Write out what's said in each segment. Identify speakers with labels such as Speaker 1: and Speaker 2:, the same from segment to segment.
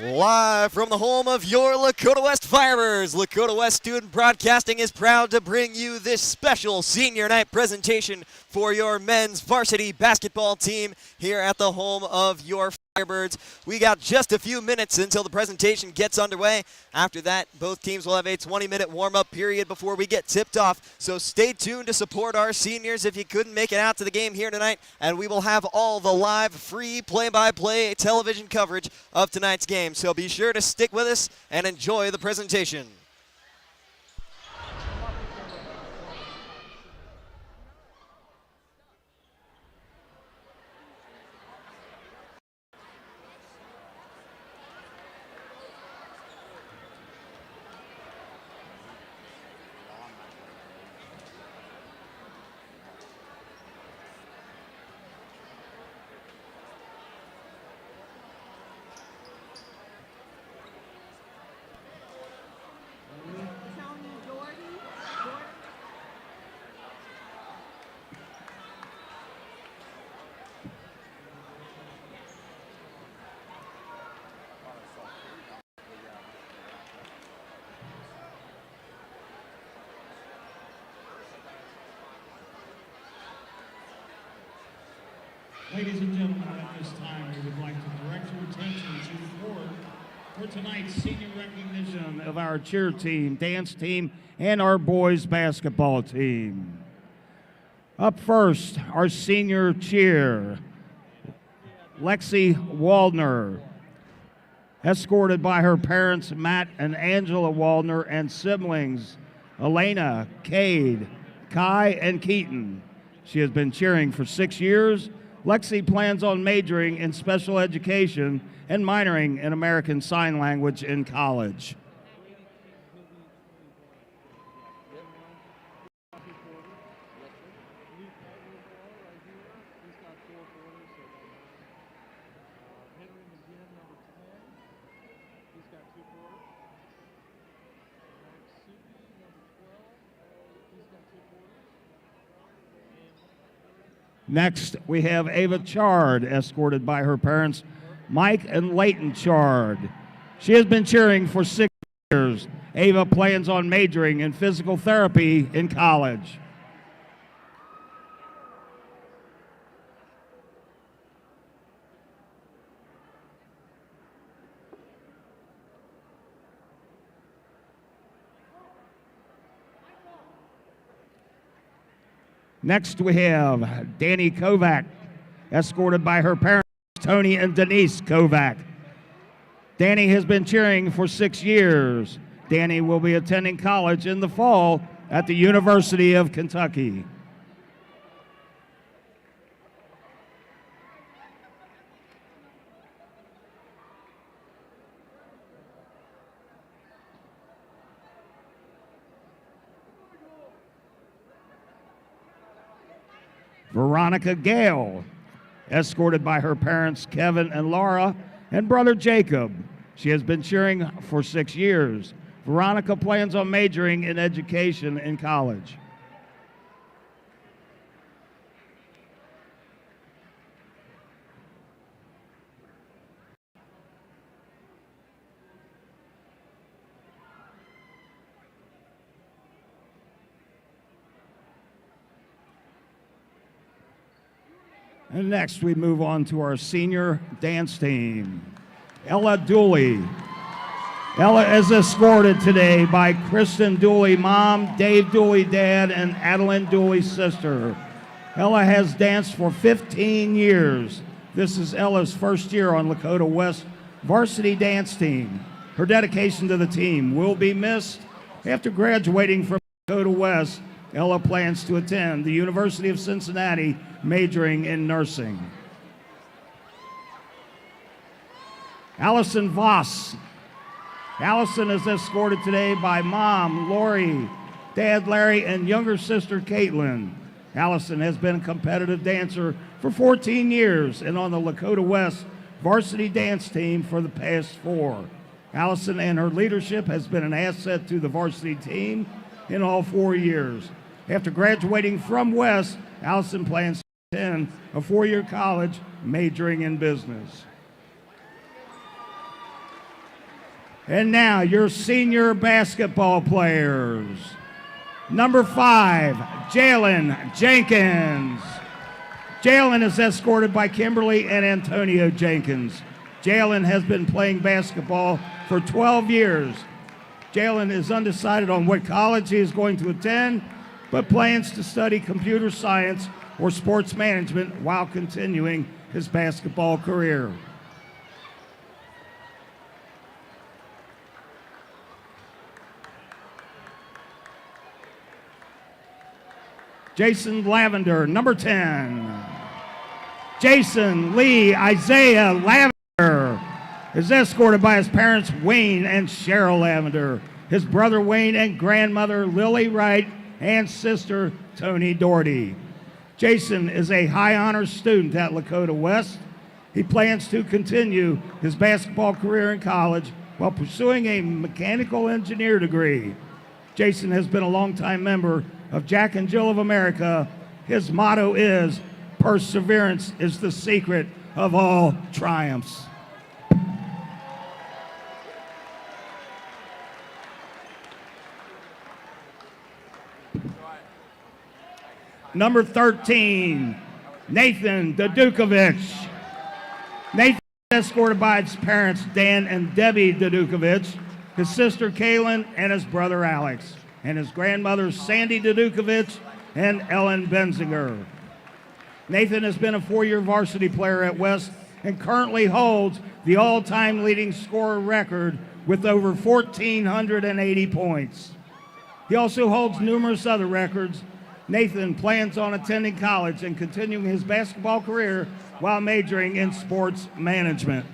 Speaker 1: Live from the home of your Lakota West Firebirds, Lakota West Student Broadcasting is proud to bring you this special senior night presentation for your men's varsity basketball team here at the home of your Firebirds. We got just a few minutes until the presentation gets underway. After that, both teams will have a 20-minute warm-up period before we get tipped off. So stay tuned to support our seniors if you couldn't make it out to the game here tonight, and we will have all the live, free play-by-play television coverage of tonight's game. So be sure to stick with us and enjoy the presentation.
Speaker 2: Ladies and gentlemen, at this time, we would like to direct your attention to the board for tonight's senior recognition of our cheer team, dance team, and our boys basketball team. Up first, our senior cheer, Lexi Waldner, escorted by her parents, Matt and Angela Waldner, and siblings, Elena, Cade, Kai, and Keaton. She has been cheering for 6 years. Lexi plans on majoring in special education and minoring in American Sign Language in college. Next, we have Ava Chard, escorted by her parents, Mike and Leighton Chard. She has been cheering for 6 years. Ava plans on majoring in physical therapy in college. Next, we have Danny Kovac, escorted by her parents, Tony and Denise Kovac. Danny has been cheering for 6 years. Danny will be attending college in the fall at the University of Kentucky. Veronica Gale, escorted by her parents, Kevin and Laura, and brother Jacob. She has been cheering for 6 years. Veronica plans on majoring in education in college. And next we move on to our senior dance team. Ella Dooley. Ella is escorted today by Kristen Dooley, mom, Dave Dooley, dad, and Adeline Dooley, sister. Ella has danced for 15 years. This is Ella's first year on Lakota West varsity dance team. Her dedication to the team will be missed. After graduating from Lakota West, Ella plans to attend the University of Cincinnati, majoring in nursing. Allison Voss. Allison is escorted today by mom, Lori, dad, Larry, and younger sister, Caitlin. Allison has been a competitive dancer for 14 years and on the Lakota West varsity dance team for the past 4. Allison and her leadership has been an asset to the varsity team in all 4 years. After graduating from West, Allison plans to attend a 4-year college majoring in business. And now your senior basketball players. Number 5, Jalen Jenkins. Jalen is escorted by Kimberly and Antonio Jenkins. Jalen has been playing basketball for 12 years. Jalen is undecided on what college he is going to attend, but plans to study computer science or sports management while continuing his basketball career. Jason Lavender, number 10. Jason Lee Isaiah Lavender is escorted by his parents Wayne and Cheryl Lavender, his brother Wayne and grandmother Lily Wright, and sister Tony Doherty. Jason is a high honors student at Lakota West. He plans to continue his basketball career in college while pursuing a mechanical engineer degree. Jason has been a longtime member of Jack and Jill of America. His motto is, "Perseverance is the secret of all triumphs." Number 13, Nathan Dadukovich. Nathan is escorted by his parents, Dan and Debbie Dadukovich, his sister Kaylin, and his brother Alex, and his grandmothers Sandy Dadukovich and Ellen Benzinger. Nathan has been a 4-year varsity player at West and currently holds the all-time leading scorer record with over 1,480 points. He also holds numerous other records. Nathan plans on attending college and continuing his basketball career while majoring in sports management.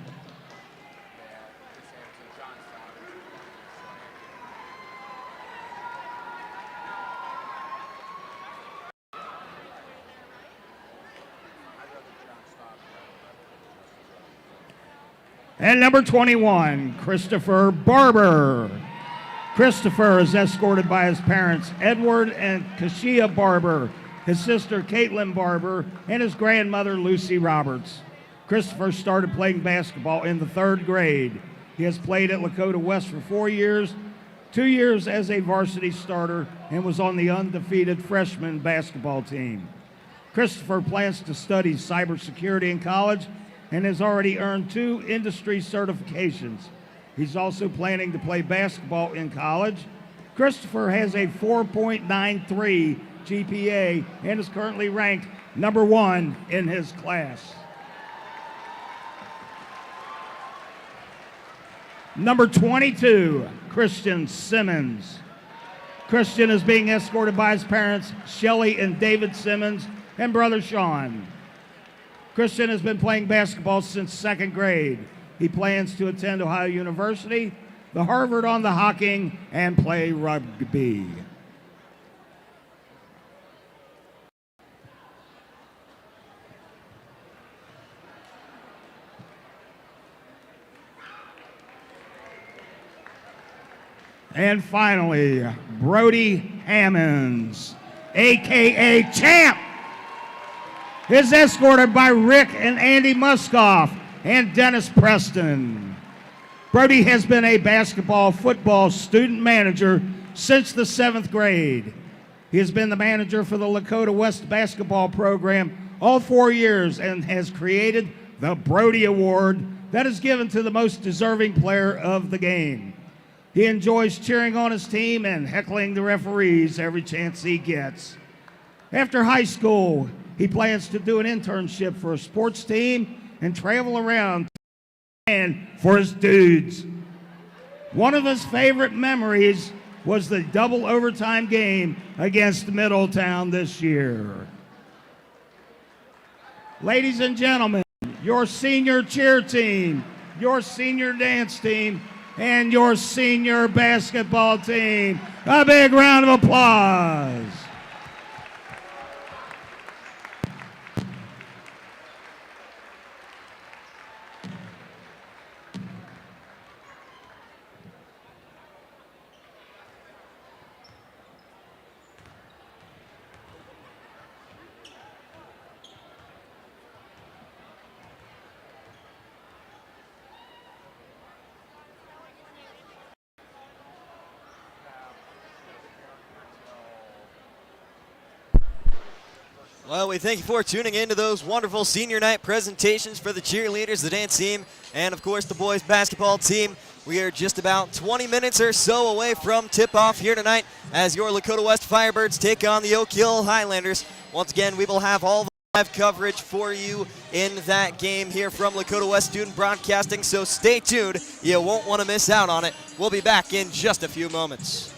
Speaker 2: And number 21, Christopher Barber. Christopher is escorted by his parents, Edward and Kashia Barber, his sister Caitlin Barber, and his grandmother Lucy Roberts. Christopher started playing basketball in the 3rd grade. He has played at Lakota West for 4 years, 2 years as a varsity starter, and was on the undefeated freshman basketball team. Christopher plans to study cybersecurity in college and has already earned 2 industry certifications. He's also planning to play basketball in college. Christopher has a 4.93 GPA and is currently ranked number 1 in his class. Number 22, Christian Simmons. Christian is being escorted by his parents, Shelly and David Simmons, and brother Sean. Christian has been playing basketball since 2nd grade. He plans to attend Ohio University, the Harvard on the Hocking, and play rugby. And finally, Brody Hammonds, a.k.a. Champ, is escorted by Rick and Andy Muskoff and Dennis Preston. Brody has been a basketball football student manager since the 7th grade. He has been the manager for the Lakota West basketball program all 4 years and has created the Brody Award that is given to the most deserving player of the game. He enjoys cheering on his team and heckling the referees every chance he gets. After high school, he plans to do an internship for a sports team and travel around and for his dudes. One of his favorite memories was the double overtime game against Middletown this year. Ladies and gentlemen, your senior cheer team, your senior dance team, and your senior basketball team. A big round of applause.
Speaker 1: Well, we thank you for tuning in to those wonderful senior night presentations for the cheerleaders, the dance team, and of course the boys basketball team. We are just about 20 minutes or so away from tip-off here tonight as your Lakota West Firebirds take on the Oak Hill Highlanders. Once again, we will have all the live coverage for you in that game here from Lakota West Student Broadcasting, so stay tuned. You won't want to miss out on it. We'll be back in just a few moments.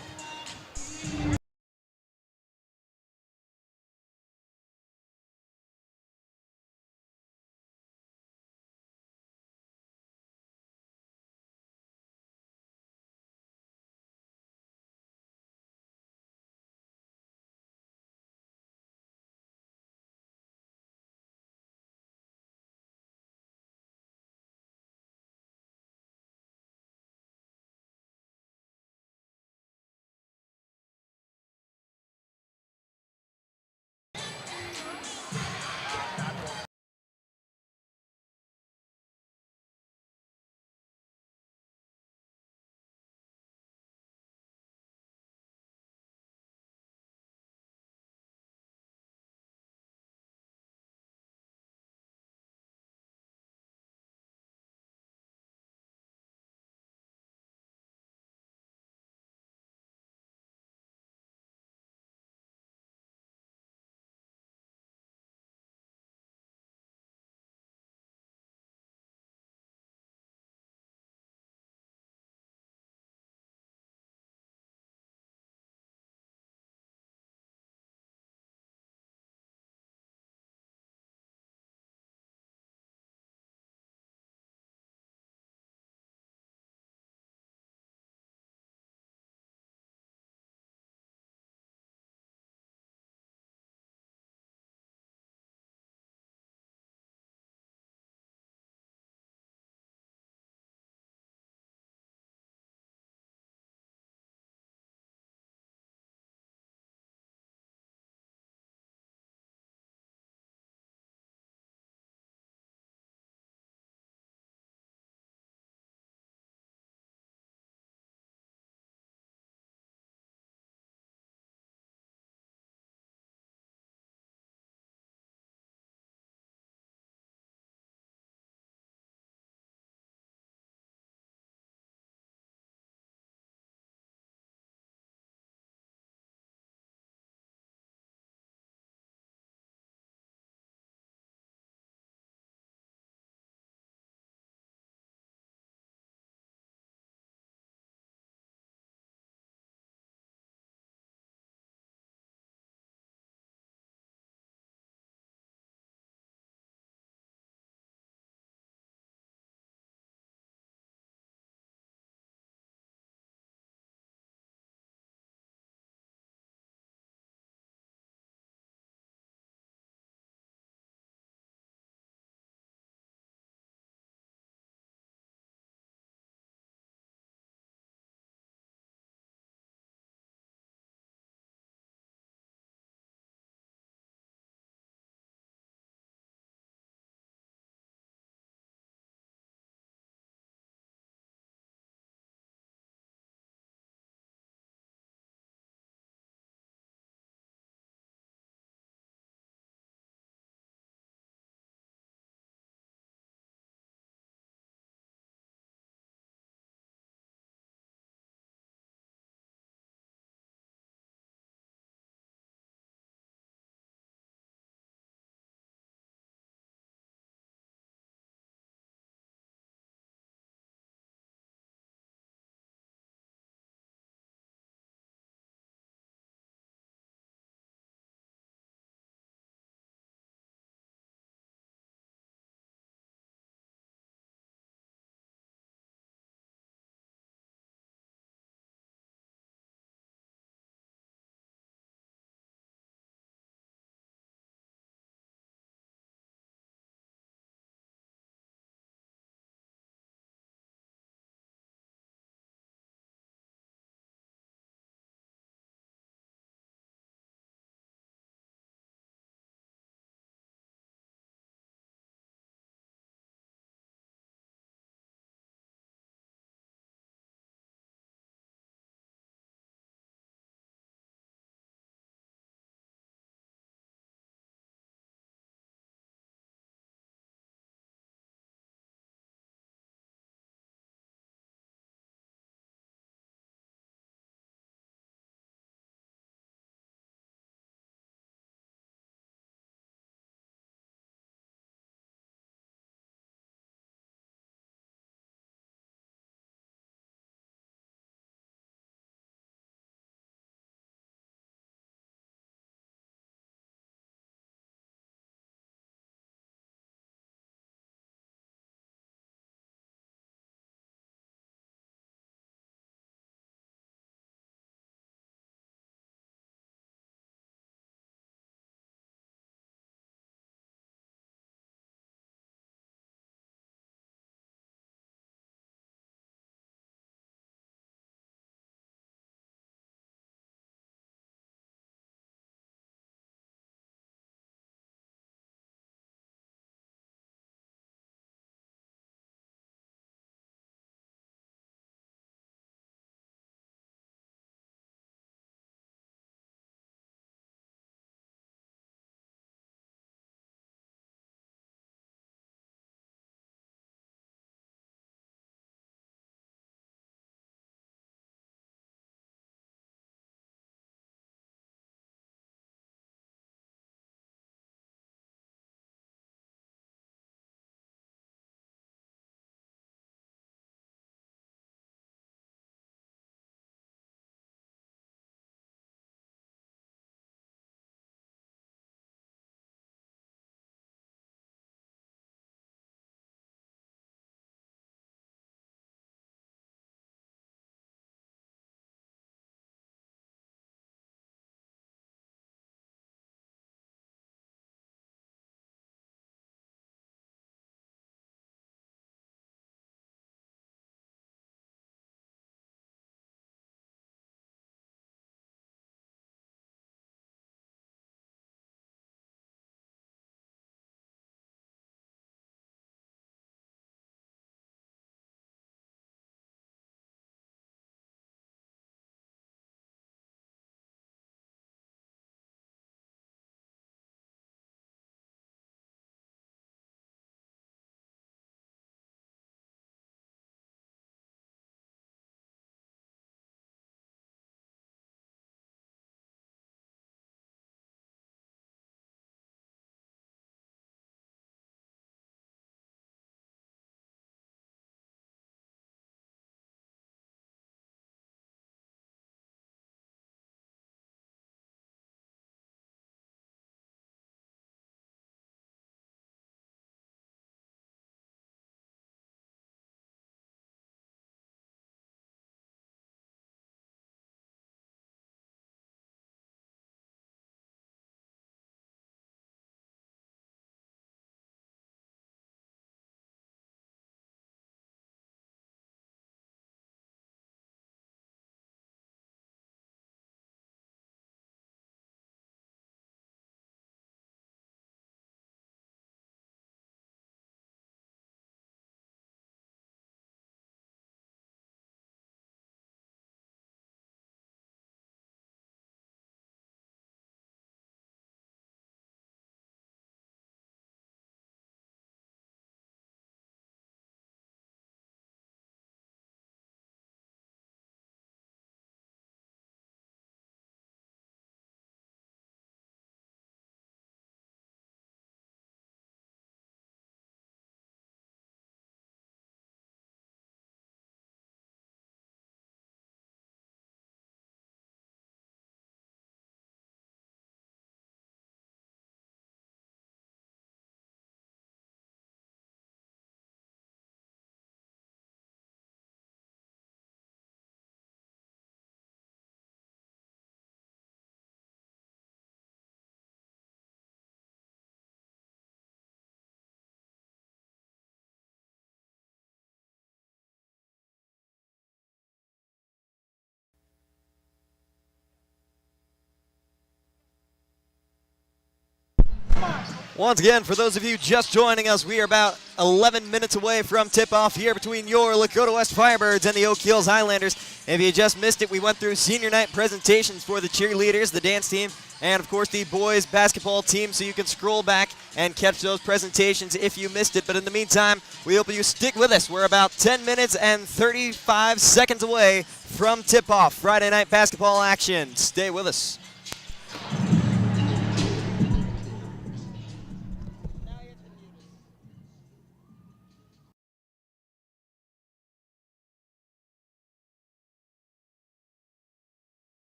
Speaker 1: Once again, for those of you just joining us, we are about 11 minutes away from tip-off here between your Lakota West Firebirds and the Oak Hills Highlanders. If you just missed it, we went through senior night presentations for the cheerleaders, the dance team, and of course the boys basketball team, so you can scroll back and catch those presentations if you missed it. But in the meantime, we hope you stick with us. We're about 10 minutes and 35 seconds away from tip-off. Friday night basketball action. Stay with us.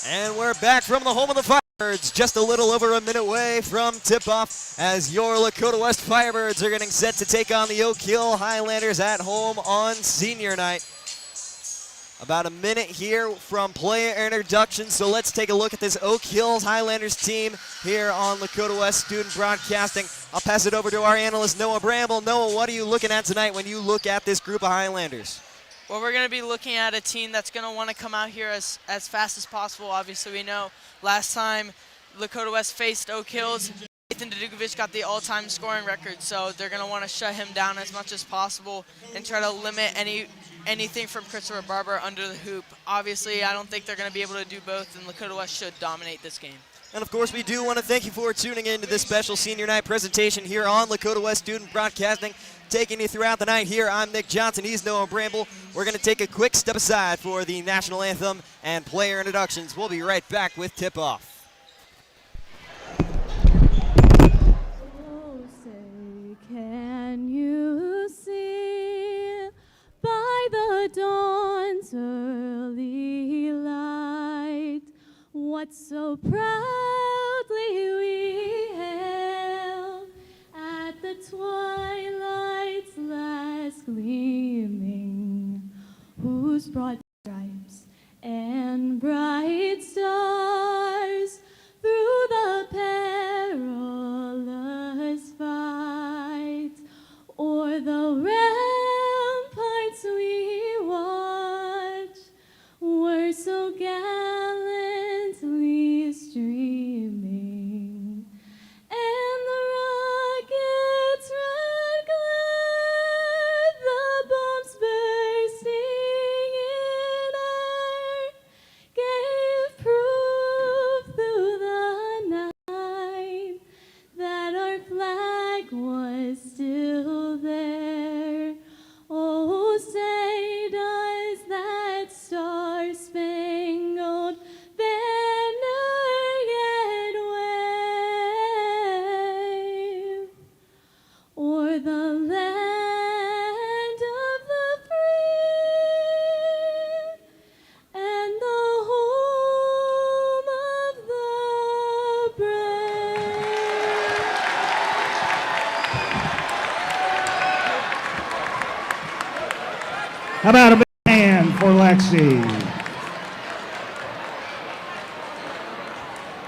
Speaker 1: And we're back from the home of the Firebirds, just a little over a minute away from tip-off as your Lakota West Firebirds are getting set to take on the Oak Hill Highlanders at home on senior night. About a minute here from player introduction, so let's take a look at this Oak Hill Highlanders team here on Lakota West Student Broadcasting. I'll pass it over to our analyst, Noah Bramble. Noah, what are you looking at tonight when you look at this group of Highlanders?
Speaker 3: Well, we're going to be looking at a team that's going to want to come out here as fast as possible. Obviously, we know last time Lakota West faced Oak Hills, Nathan Dudukovic got the all-time scoring record, so they're going to want to shut him down as much as possible and try to limit anything from Christopher Barber under the hoop. Obviously, I don't think they're going to be able to do both, and Lakota West should dominate this game.
Speaker 1: And of course, we do want to thank you for tuning in to this special senior night presentation here on Lakota West Student Broadcasting. Taking you throughout the night here, I'm Nick Johnson, he's Noah Bramble. We're going to take a quick step aside for the national anthem and player introductions. We'll be right back with tip-off.
Speaker 4: Oh, say, can you see by the dawn's early light what so proudly we hailed at the twilight's last gleaming, whose broad stripes and bright stars through the perilous fight o'er the ramparts we watch were so gallantly streaming, and the rockets' red glare, the bombs bursting in air, gave proof through the night that our flag was still there. Oh, say does that star-spangled banner yet wave o'er the land of the free and the home of the brave?
Speaker 2: How about a big hand for Lexi?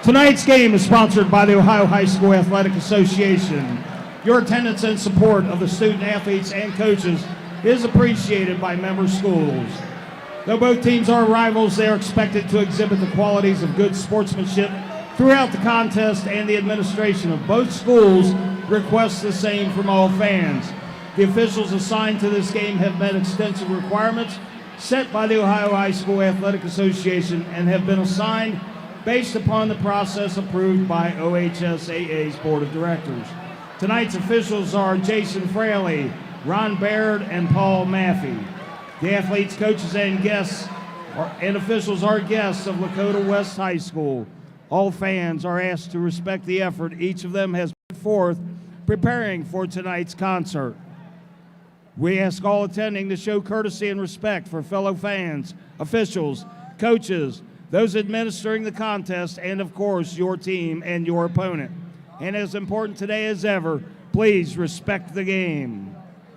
Speaker 2: Tonight's game is sponsored by the Ohio High School Athletic Association. Your attendance and support of the student athletes and coaches is appreciated by member schools. Though both teams are rivals, they are expected to exhibit the qualities of good sportsmanship throughout the contest, and the administration of both schools requests the same from all fans. The officials assigned to this game have met extensive requirements set by the Ohio High School Athletic Association and have been assigned based upon the process approved by OHSAA's Board of Directors. Tonight's officials are Jason Fraley, Ron Baird, and Paul Maffey. The athletes, coaches, and guests and officials are guests of Lakota West High School. All fans are asked to respect the effort each of them has put forth preparing for tonight's concert. We ask all attending to show courtesy and respect for fellow fans, officials, coaches, those administering the contest, and of course, your team and your opponent. And as important today as ever, please respect the game.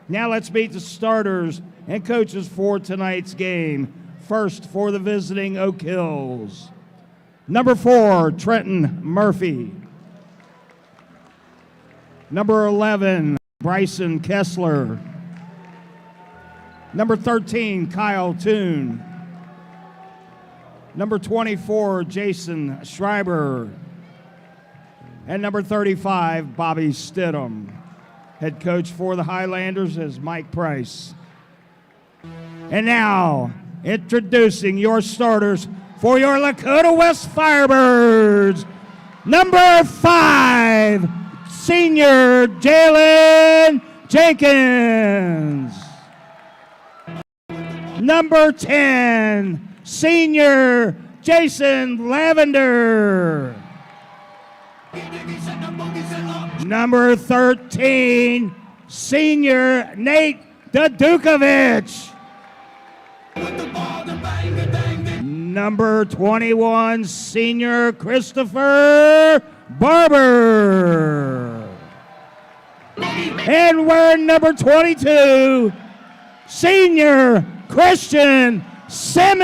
Speaker 2: Now let's meet the starters and coaches for tonight's game. First, for the visiting Oak Hills. Number 4, Trenton Murphy. Number 11, Bryson Kessler. Number 13, Kyle Toon. Number 24, Jason Schreiber. And number 35, Bobby Stidham. Head coach for the Highlanders is Mike Price. And now, introducing your starters for your Lakota West Firebirds. Number 5, senior Jalen Jenkins. Number 10, senior Jason Lavender. Number 13, senior Nate Dudukovic. number 21, senior Christopher Barber. And wearing number 22, senior Christian Simmons.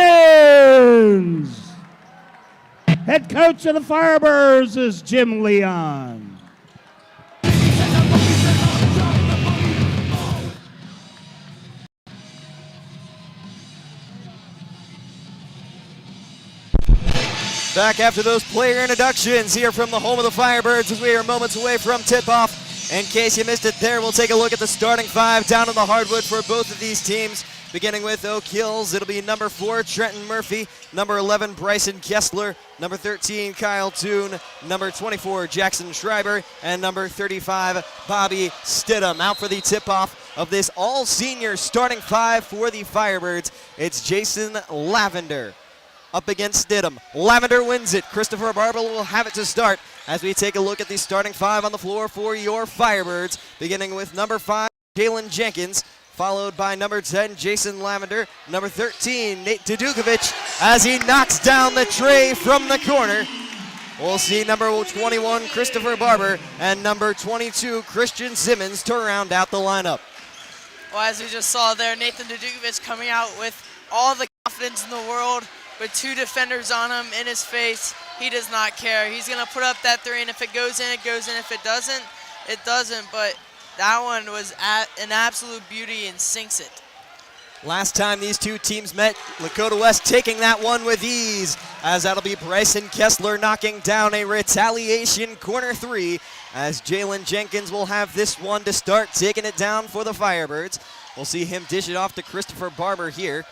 Speaker 2: Head coach of the Firebirds is Jim Leon.
Speaker 1: Back after those player introductions here from the home of the Firebirds as we are moments away from tip-off. In case you missed it there, we'll take a look at the starting five down on the hardwood for both of these teams. Beginning with Oak Hills, it'll be number 4, Trenton Murphy, number 11, Bryson Kessler, number 13, Kyle Toon, number 24, Jackson Schreiber, and number 35, Bobby Stidham. Out for the tip-off of this all-senior starting five for the Firebirds, it's Jason Lavender up against Stidham. Lavender wins it. Christopher Barber will have it to start as we take a look at the starting five on the floor for your Firebirds, beginning with number 5, Jalen Jenkins, followed by number 10, Jason Lavender, number 13, Nate Dudukovic, as he knocks down the tray from the corner. We'll see number 21, Christopher Barber, and number 22, Christian Simmons, to round out the lineup.
Speaker 3: Well, as we just saw there, Nathan Dudukovic coming out with all the confidence in the world, with 2 defenders on him in his face. He does not care. He's going to put up that three, and if it goes in, it goes in. If it doesn't, it doesn't. But that one was an absolute beauty and sinks it.
Speaker 1: Last time these two teams met, Lakota West taking that one with ease, as that'll be Bryson Kessler knocking down a retaliation corner three, as Jalen Jenkins will have this one to start, taking it down for the Firebirds. We'll see him dish it off to Christopher Barber here.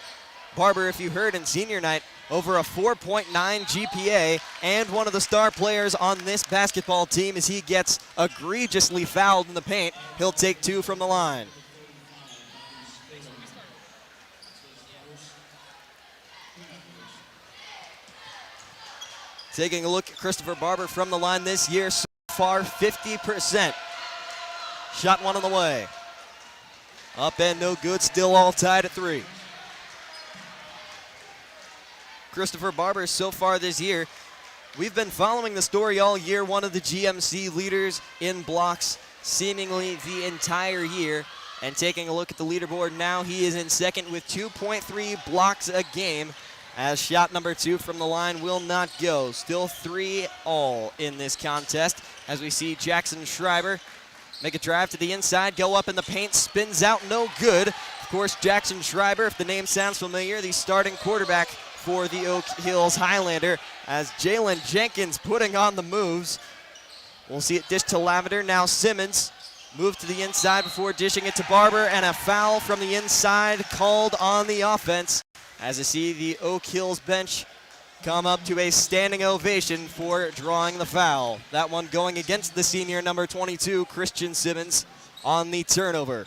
Speaker 1: Barber, if you heard in senior night, over a 4.9 GPA and one of the star players on this basketball team as he gets egregiously fouled in the paint. He'll take 2 from the line. Taking a look at Christopher Barber from the line this year, so far 50%. Shot one on the way. Up and no good, still all tied at 3. Christopher Barber so far this year, we've been following the story all year, one of the GMC leaders in blocks seemingly the entire year. And taking a look at the leaderboard now, he is in second with 2.3 blocks a game, as shot number 2 from the line will not go. Still 3 all in this contest as we see Jackson Schreiber make a drive to the inside, go up in the paint, spins out, no good. Of course, Jackson Schreiber, if the name sounds familiar, the starting quarterback for the Oak Hills Highlander, as Jalen Jenkins putting on the moves. We'll see it dish to Lavender. Now Simmons moved to the inside before dishing it to Barber, and a foul from the inside called on the offense, as you see the Oak Hills bench come up to a standing ovation for drawing the foul. That one going against the senior number 22, Christian Simmons, on the turnover.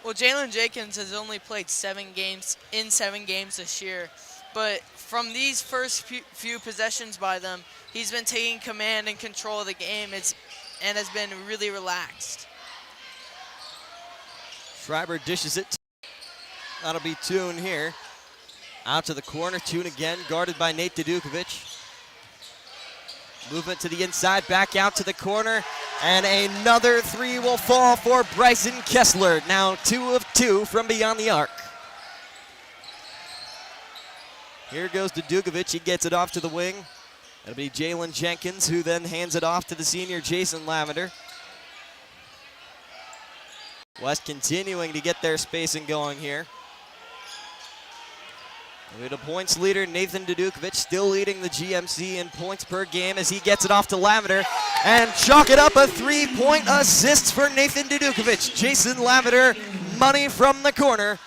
Speaker 3: Well, Jalen Jenkins has only played 7 games this year, but from these first few possessions by them, he's been taking command and control of the game and has been really relaxed.
Speaker 1: Schreiber dishes it. That'll be Toon here. Out to the corner, Toon again, guarded by Nate Dudukovic. Movement to the inside, back out to the corner, and another 3 will fall for Bryson Kessler. Now 2 of 2 from beyond the arc. Here goes Dudukovic, he gets it off to the wing. It'll be Jalen Jenkins, who then hands it off to the senior Jason Lavender. West continuing to get their spacing going here. With a points leader, Nathan Dudukovic, still leading the GMC in points per game as he gets it off to Lavender. And chalk it up, a 3-point assist for Nathan Dudukovic. Jason Lavender, money from the corner.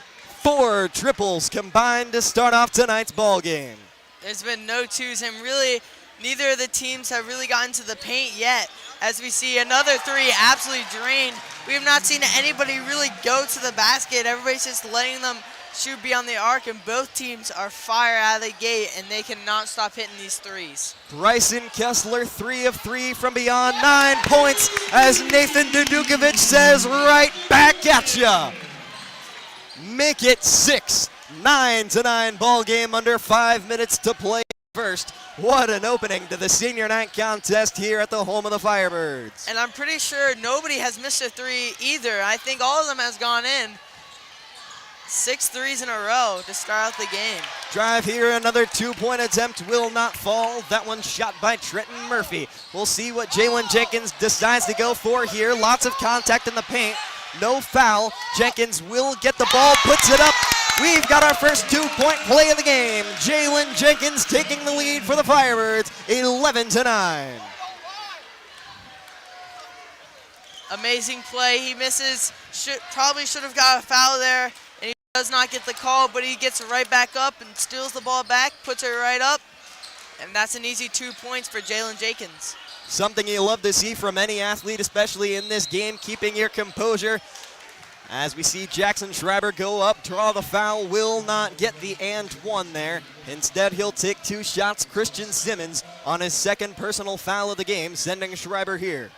Speaker 1: 4 triples combined to start off tonight's ball game.
Speaker 3: There's been no twos, and really, neither of the teams have really gotten to the paint yet. As we see another 3 absolutely drained. We have not seen anybody really go to the basket. Everybody's just letting them shoot beyond the arc, and both teams are fire out of the gate, and they cannot stop hitting these threes.
Speaker 1: Bryson Kessler, 3 of 3 from beyond, 9 points, as Nathan Dudukovic says, right back at ya. Make it 6. 9-9 ball game under 5 minutes to play first. What an opening to the senior night contest here at the home of the Firebirds.
Speaker 3: And I'm pretty sure nobody has missed a three either. I think all of them has gone in. 6 threes in a row to start out the game.
Speaker 1: Drive here, another 2-point attempt will not fall. That one shot by Trenton Murphy. We'll see what Jalen Jenkins decides to go for here. Lots of contact in the paint. No foul. Jenkins will get the ball, puts it up. We've got our first 2-point play of the game. Jalen Jenkins taking the lead for the Firebirds, 11-9.
Speaker 3: Amazing play. He misses. Probably should have got a foul there. And he does not get the call, but he gets right back up and steals the ball back, puts it right up. And that's an easy 2 points for Jalen Jenkins.
Speaker 1: Something you love to see from any athlete, especially in this game, keeping your composure. As we see Jackson Schreiber go up, draw the foul, will not get the and one there. Instead, he'll take 2 shots. Christian Simmons on his second personal foul of the game, sending Schreiber here.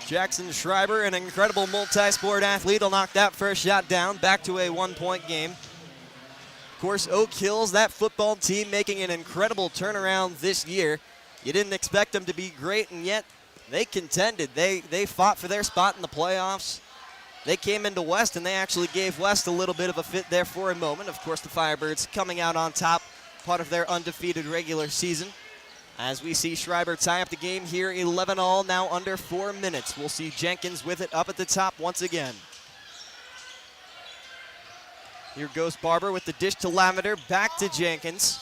Speaker 1: Jackson Schreiber, an incredible multi-sport athlete, will knock that first shot down. Back to a 1-point game. Of course, Oak Hills, that football team, making an incredible turnaround this year. You didn't expect them to be great, and yet they contended. They fought for their spot in the playoffs. They came into West, and they actually gave West a little bit of a fit there for a moment. Of course, the Firebirds coming out on top, part of their undefeated regular season. As we see Schreiber tie up the game here, 11-all, now under 4 minutes. We'll see Jenkins with it up at the top once again. Here goes Barber with the dish to Lavender, back to Jenkins.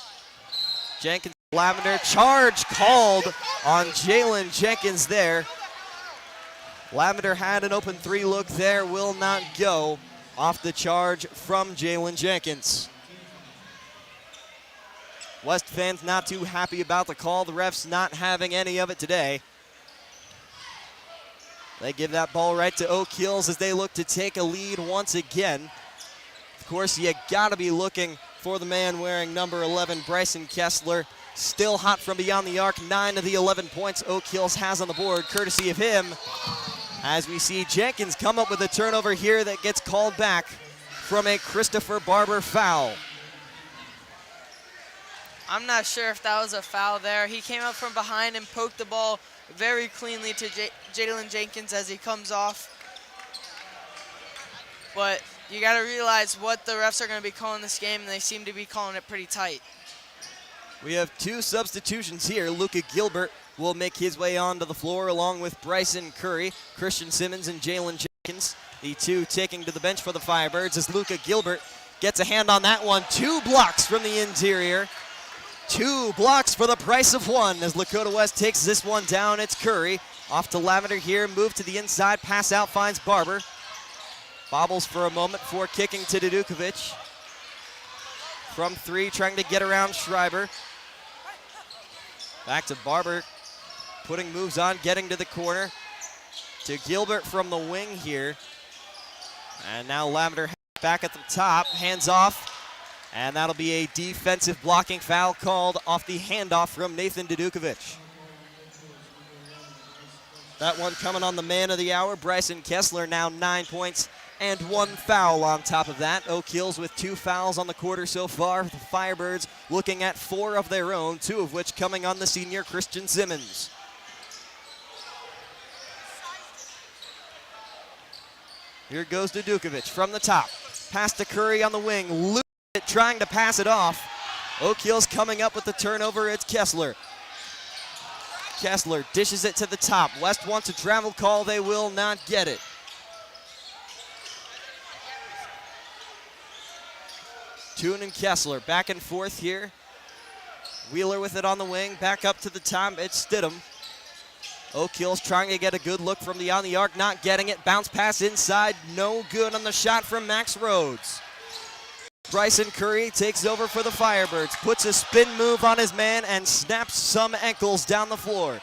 Speaker 1: Jenkins, Lavender, charge called on Jalen Jenkins there. Lavender had an open 3 look there, will not go off the charge from Jalen Jenkins. West fans not too happy about the call. The refs not having any of it today. They give that ball right to Oak Hills as they look to take a lead once again. Of course, you gotta be looking for the man wearing number 11, Bryson Kessler. Still hot from beyond the arc. 9 of the 11 points Oak Hills has on the board, courtesy of him. As we see Jenkins come up with a turnover here that gets called back from a Christopher Barber foul.
Speaker 3: I'm not sure if that was a foul there. He came up from behind and poked the ball very cleanly to Jalen Jenkins as he comes off. But you got to realize what the refs are going to be calling this game, and they seem to be calling it pretty tight.
Speaker 1: We have 2 substitutions here. Luka Gilbert will make his way onto the floor along with Bryson Curry, Christian Simmons, and Jalen Jenkins. The 2 taking to the bench for the Firebirds as Luka Gilbert gets a hand on that one. 2 blocks from the interior. 2 blocks for the price of 1 as Lakota West takes this one down. It's Curry. Off to Lavender here, move to the inside, pass out, finds Barber. Bobbles for a moment before kicking to Dudukovic. From 3, trying to get around Schreiber. Back to Barber, putting moves on, getting to the corner. To Gilbert from the wing here. And now Lavender back at the top, hands off. And that'll be a defensive blocking foul called off the handoff from Nathan Dudukovic. That one coming on the man of the hour, Bryson Kessler, now 9 points and 1 foul on top of that. Oak Hills with 2 fouls on the quarter so far. The Firebirds looking at 4 of their own, 2 of which coming on the senior Christian Simmons. Here goes Dudukovic from the top. Pass to Curry on the wing. Trying to pass it off. Oak Hills coming up with the turnover. It's Kessler. Kessler dishes it to the top. West wants a travel call. They will not get it. Toon and Kessler back and forth here. Wheeler with it on the wing. Back up to the top. It's Stidham. Oak Hills trying to get a good look from beyond the arc. Not getting it. Bounce pass inside. No good on the shot from Max Rhodes. Bryson Curry takes over for the Firebirds, puts a spin move on his man and snaps some ankles down the floor.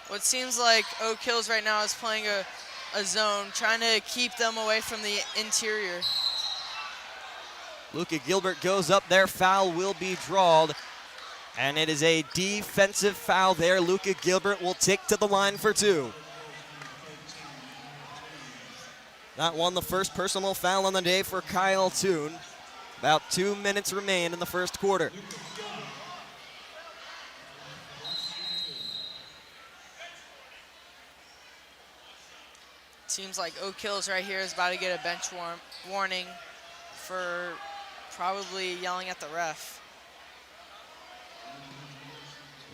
Speaker 3: What seems like Oak Hills right now is playing a zone, trying to keep them away from the interior.
Speaker 1: Luka Gilbert goes up there, foul will be drawed, and it is a defensive foul there. Luka Gilbert will take to the line for 2. That one, the first personal foul on the day for Kyle Toon. About 2 minutes remain in the first quarter.
Speaker 3: Seems like Oak Hills right here is about to get a bench warning for probably yelling at the ref.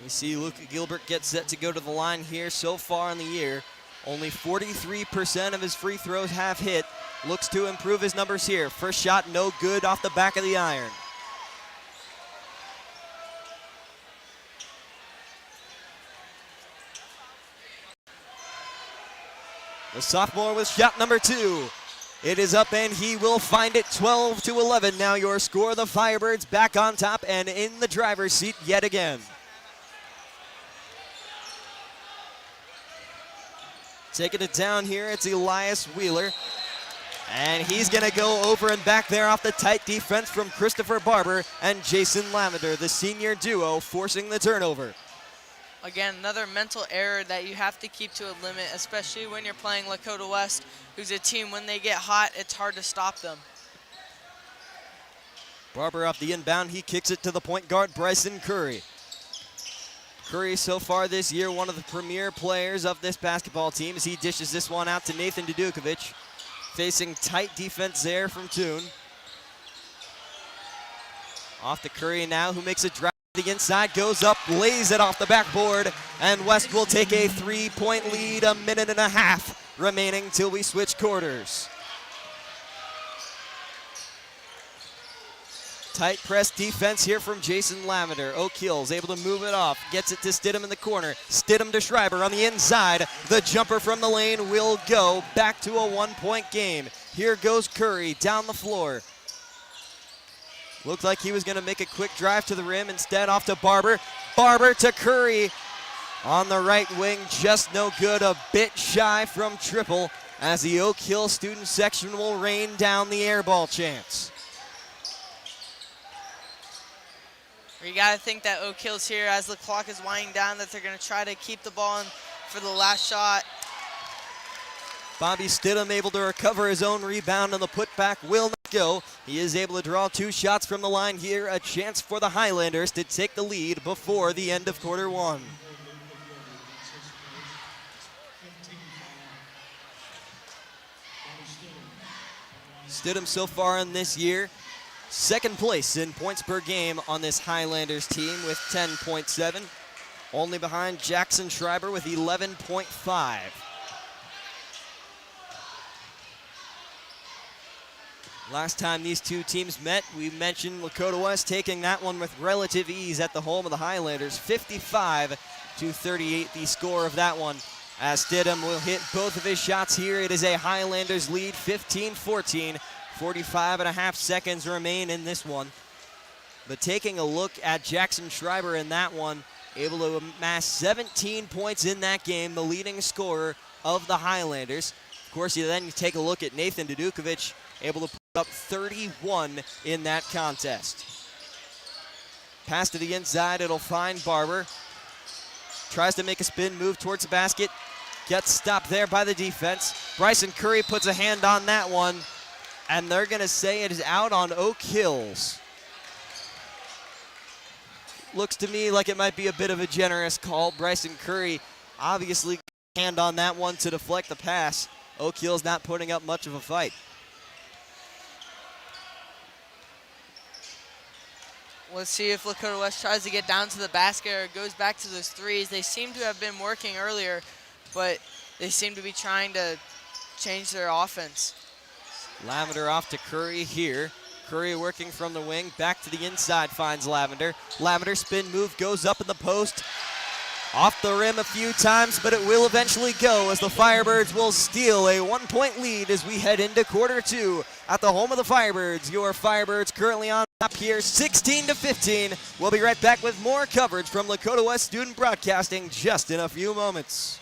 Speaker 1: We see Luca Gilbert get set to go to the line here. So far in the year, only 43% of his free throws have hit. Looks to improve his numbers here. First shot, no good off the back of the iron. The sophomore with shot number 2. It is up and he will find it. 12-11. Now your score. The Firebirds back on top and in the driver's seat yet again. Taking it down here, it's Elias Wheeler. And he's gonna go over and back there off the tight defense from Christopher Barber and Jason Lavender, the senior duo, forcing the turnover.
Speaker 3: Again, another mental error that you have to keep to a limit, especially when you're playing Lakota West, who's a team, when they get hot, it's hard to stop them.
Speaker 1: Barber off the inbound, he kicks it to the point guard, Bryson Curry. Curry so far this year, one of the premier players of this basketball team as he dishes this one out to Nathan Dudukovic. Facing tight defense there from Toon. Off to Curry now, who makes a drive to the inside, goes up, lays it off the backboard, and West will take a 3-point lead, 1.5 minutes remaining till we switch quarters. Tight press defense here from Jason Lavender. Oak Hills able to move it off, gets it to Stidham in the corner. Stidham to Schreiber on the inside. The jumper from the lane will go. Back to a 1-point game. Here goes Curry down the floor. Looked like he was gonna make a quick drive to the rim. Instead off to Barber. Barber to Curry on the right wing, just no good. A bit shy from triple as the Oak Hill student section will rain down the air ball chance.
Speaker 3: You got to think that Oak Hills here, as the clock is winding down, that they're going to try to keep the ball in for the last shot.
Speaker 1: Bobby Stidham able to recover his own rebound, and the putback will not go. He is able to draw 2 shots from the line here. A chance for the Highlanders to take the lead before the end of quarter 1. Stidham so far in this year, second place in points per game on this Highlanders team with 10.7. Only behind Jackson Schreiber with 11.5. Last time these two teams met, we mentioned Lakota West taking that one with relative ease at the home of the Highlanders. 55-38 the score of that one. As Stidham will hit both of his shots here, it is a Highlanders lead, 15-14. 45.5 seconds remain in this one. But taking a look at Jackson Schreiber in that one, able to amass 17 points in that game, the leading scorer of the Highlanders. Of course, you take a look at Nathan Dudukovic, able to put up 31 in that contest. Pass to the inside, it'll find Barber. Tries to make a spin move towards the basket. Gets stopped there by the defense. Bryson Curry puts a hand on that one, and they're gonna say it is out on Oak Hills. Looks to me like it might be a bit of a generous call. Bryson Curry obviously hand on that one to deflect the pass. Oak Hills not putting up much of a fight.
Speaker 3: Let's see if Lakota West tries to get down to the basket or goes back to those threes. They seem to have been working earlier, but they seem to be trying to change their offense.
Speaker 1: Lavender off to Curry here. Curry working from the wing, back to the inside, finds Lavender. Lavender spin move, goes up in the post. Off the rim a few times, but it will eventually go as the Firebirds will steal a 1-point lead as we head into quarter 2 at the home of the Firebirds. Your Firebirds currently on top here, 16-15. We'll be right back with more coverage from Lakota West Student Broadcasting just in a few moments.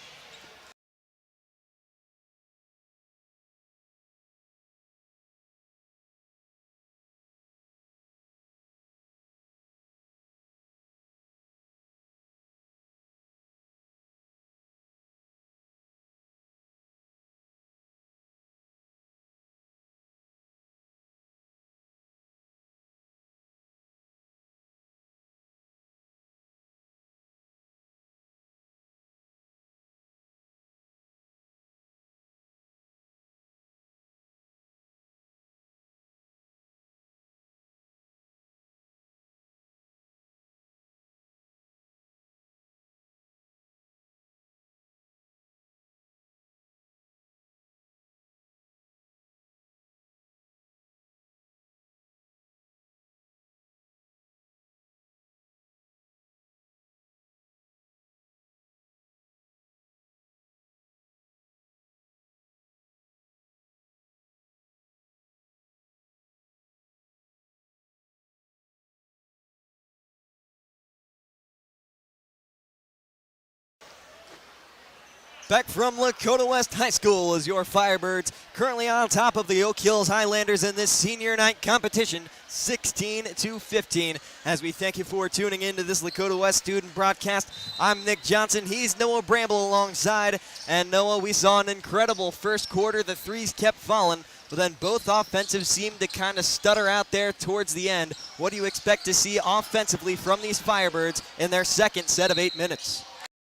Speaker 1: Back from Lakota West High School is your Firebirds, currently on top of the Oak Hills Highlanders in this senior night competition, 16-15. As we thank you for tuning in to this Lakota West student broadcast, I'm Nick Johnson. He's Noah Bramble alongside. And Noah, we saw an incredible first quarter. The threes kept falling, but then both offensives seemed to kind of stutter out there towards the end. What do you expect to see offensively from these Firebirds in their second set of 8 minutes?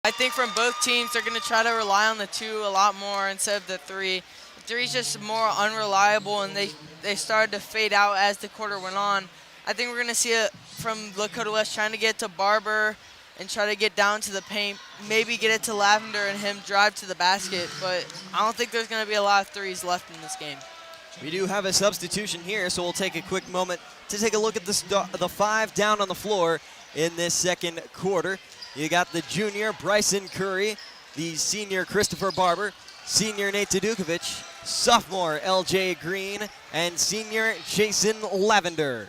Speaker 3: I think from both teams, they're going to try to rely on the two a lot more instead of the three. The three's just more unreliable, and they started to fade out as the quarter went on. I think we're going to see it from Lakota West trying to get to Barber and try to get down to the paint, maybe get it to Lavender and him drive to the basket, but I don't think there's going to be a lot of threes left in this game.
Speaker 1: We do have a substitution here, so we'll take a quick moment to take a look at the five down on the floor in this second quarter. You got the junior Bryson Curry, the senior Christopher Barber, senior Nate Dudukovic, sophomore LJ Green, and senior Jason Lavender.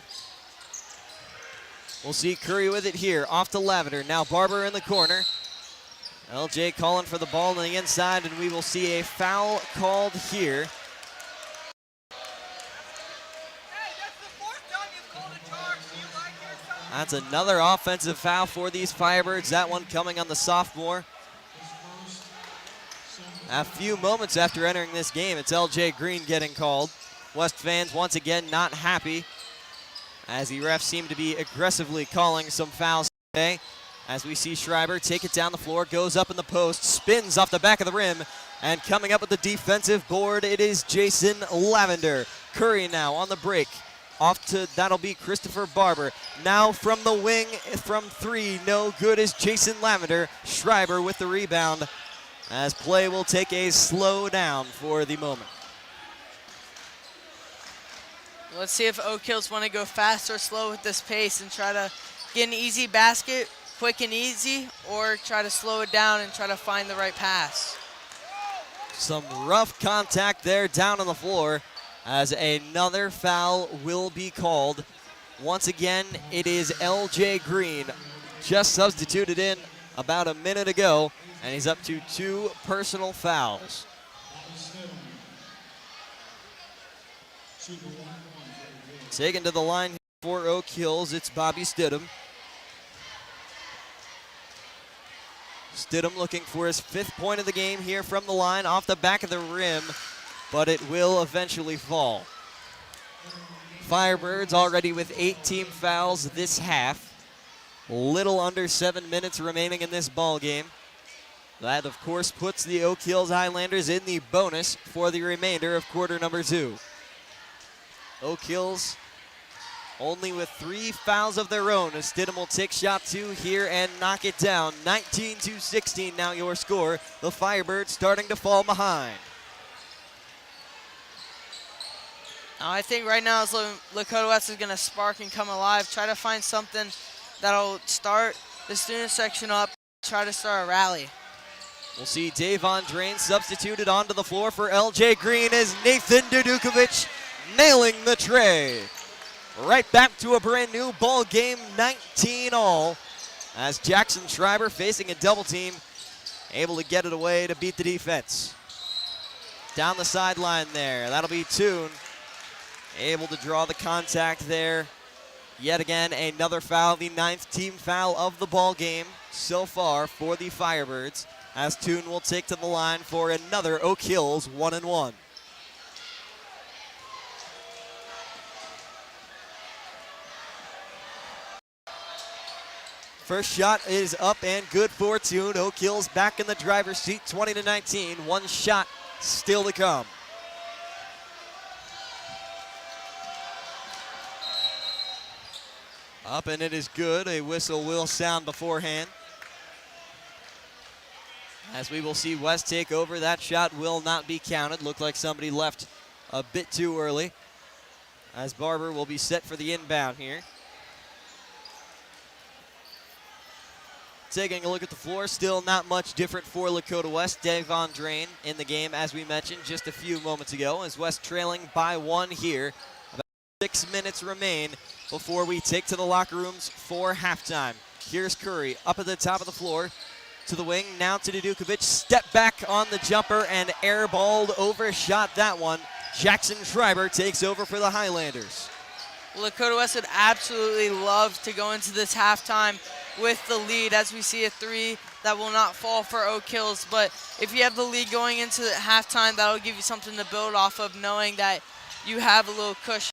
Speaker 1: We'll see Curry with it here, off to Lavender. Now Barber in the corner. LJ calling for the ball on the inside, and we will see a foul called here. That's another offensive foul for these Firebirds. That one coming on the sophomore. A few moments after entering this game, it's LJ Green getting called. West fans once again not happy, as the refs seem to be aggressively calling some fouls today. As we see Schreiber take it down the floor, goes up in the post, spins off the back of the rim, and coming up with the defensive board, it is Jason Lavender. Curry now on the break. Off to, that'll be Christopher Barber. Now from the wing, from three, no good is Jason Lavender. Schreiber with the rebound, as play will take a slow down for the moment.
Speaker 3: Let's see if Oak Hills want to go fast or slow with this pace and try to get an easy basket, quick and easy, or try to slow it down and try to find the right pass.
Speaker 1: Some rough contact there down on the floor, as another foul will be called. Once again, it is LJ Green, just substituted in about a minute ago, and he's up to 2 personal fouls. Taken to the line for Oak Hills, it's Bobby Stidham. Stidham looking for his 5th point of the game here from the line, off the back of the rim, but it will eventually fall. Firebirds already with 8 team fouls this half. Little under 7 minutes remaining in this ball game. That, of course, puts the Oak Hills Highlanders in the bonus for the remainder of quarter number 2. Oak Hills only with 3 fouls of their own, as Stidham will take shot 2 here and knock it down. 19-16 now your score. The Firebirds starting to fall behind.
Speaker 3: I think right now Lakota West is going to spark and come alive, try to find something that'll start the student section up, try to start a rally.
Speaker 1: We'll see Davon Drain substituted onto the floor for LJ Green as Nathan Dudukovic nailing the tray. Right back to a brand new ball game, 19 all, as Jackson Schreiber facing a double team, able to get it away to beat the defense. Down the sideline there, that'll be Toon. Able to draw the contact there. Yet again, another foul, the 9th team foul of the ball game so far for the Firebirds, as Toon will take to the line for another Oak Hills 1-1. First shot is up and good for Toon. Oak Hills back in the driver's seat, 20-19. 1 shot still to come. Up and it is good. A whistle will sound beforehand, as we will see West take over. That shot will not be counted. Looked like somebody left a bit too early, as Barber will be set for the inbound here. Taking a look at the floor, still not much different for Lakota West. Davon Drain in the game, as we mentioned just a few moments ago, as West trailing by 1 here. 6 minutes remain before we take to the locker rooms for halftime. Here's Curry up at the top of the floor. to the wing, now to Dudukovic. Step back on the jumper and airballed, overshot that one. Jackson Schreiber takes over for the Highlanders.
Speaker 3: Lakota West would absolutely love to go into this halftime with the lead, as we see a three that will not fall for Oak Hills. But if you have the lead going into the halftime, that'll give you something to build off of, knowing that you have a little cushion.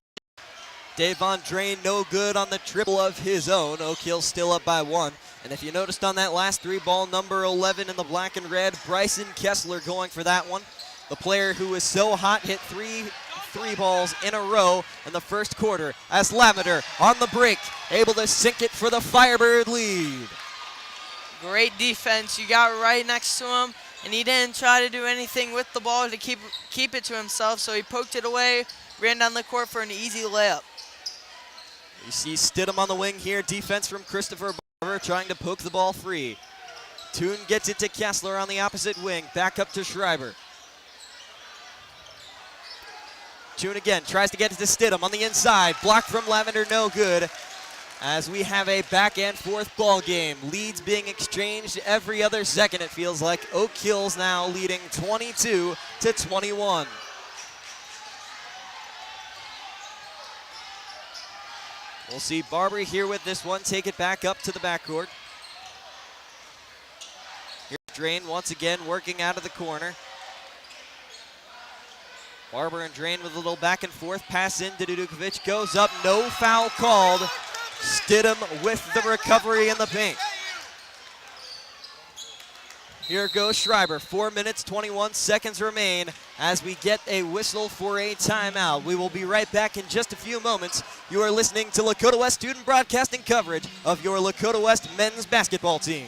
Speaker 1: Davon Drain no good on the triple of his own. Oak Hills still up by 1. And if you noticed on that last three ball, number 11 in the black and red, Bryson Kessler going for that one. The player who was so hot hit three balls in a row in the first quarter as Lavender on the break, able to sink it for the Firebird lead.
Speaker 3: Great defense. You got right next to him, and he didn't try to do anything with the ball to keep it to himself, so he poked it away, ran down the court for an easy layup.
Speaker 1: You see Stidham on the wing here, defense from Christopher Barber trying to poke the ball free. Toon gets it to Kessler on the opposite wing, back up to Schreiber. Toon again tries to get it to Stidham on the inside, blocked from Lavender, no good. As we have a back and forth ball game, leads being exchanged every other second, it feels like. Oak Hills now leading 22-21. We'll see Barber here with this one, take it back up to the backcourt. Here's Drain once again working out of the corner. Barber and Drain with a little back and forth, pass into Dudukovic, goes up, no foul called. Stidham with the recovery in the paint. Here goes Schreiber, 4 minutes, 21 seconds remain as we get a whistle for a timeout. We will be right back in just a few moments. You are listening to Lakota West Student Broadcasting coverage of your Lakota West men's basketball team.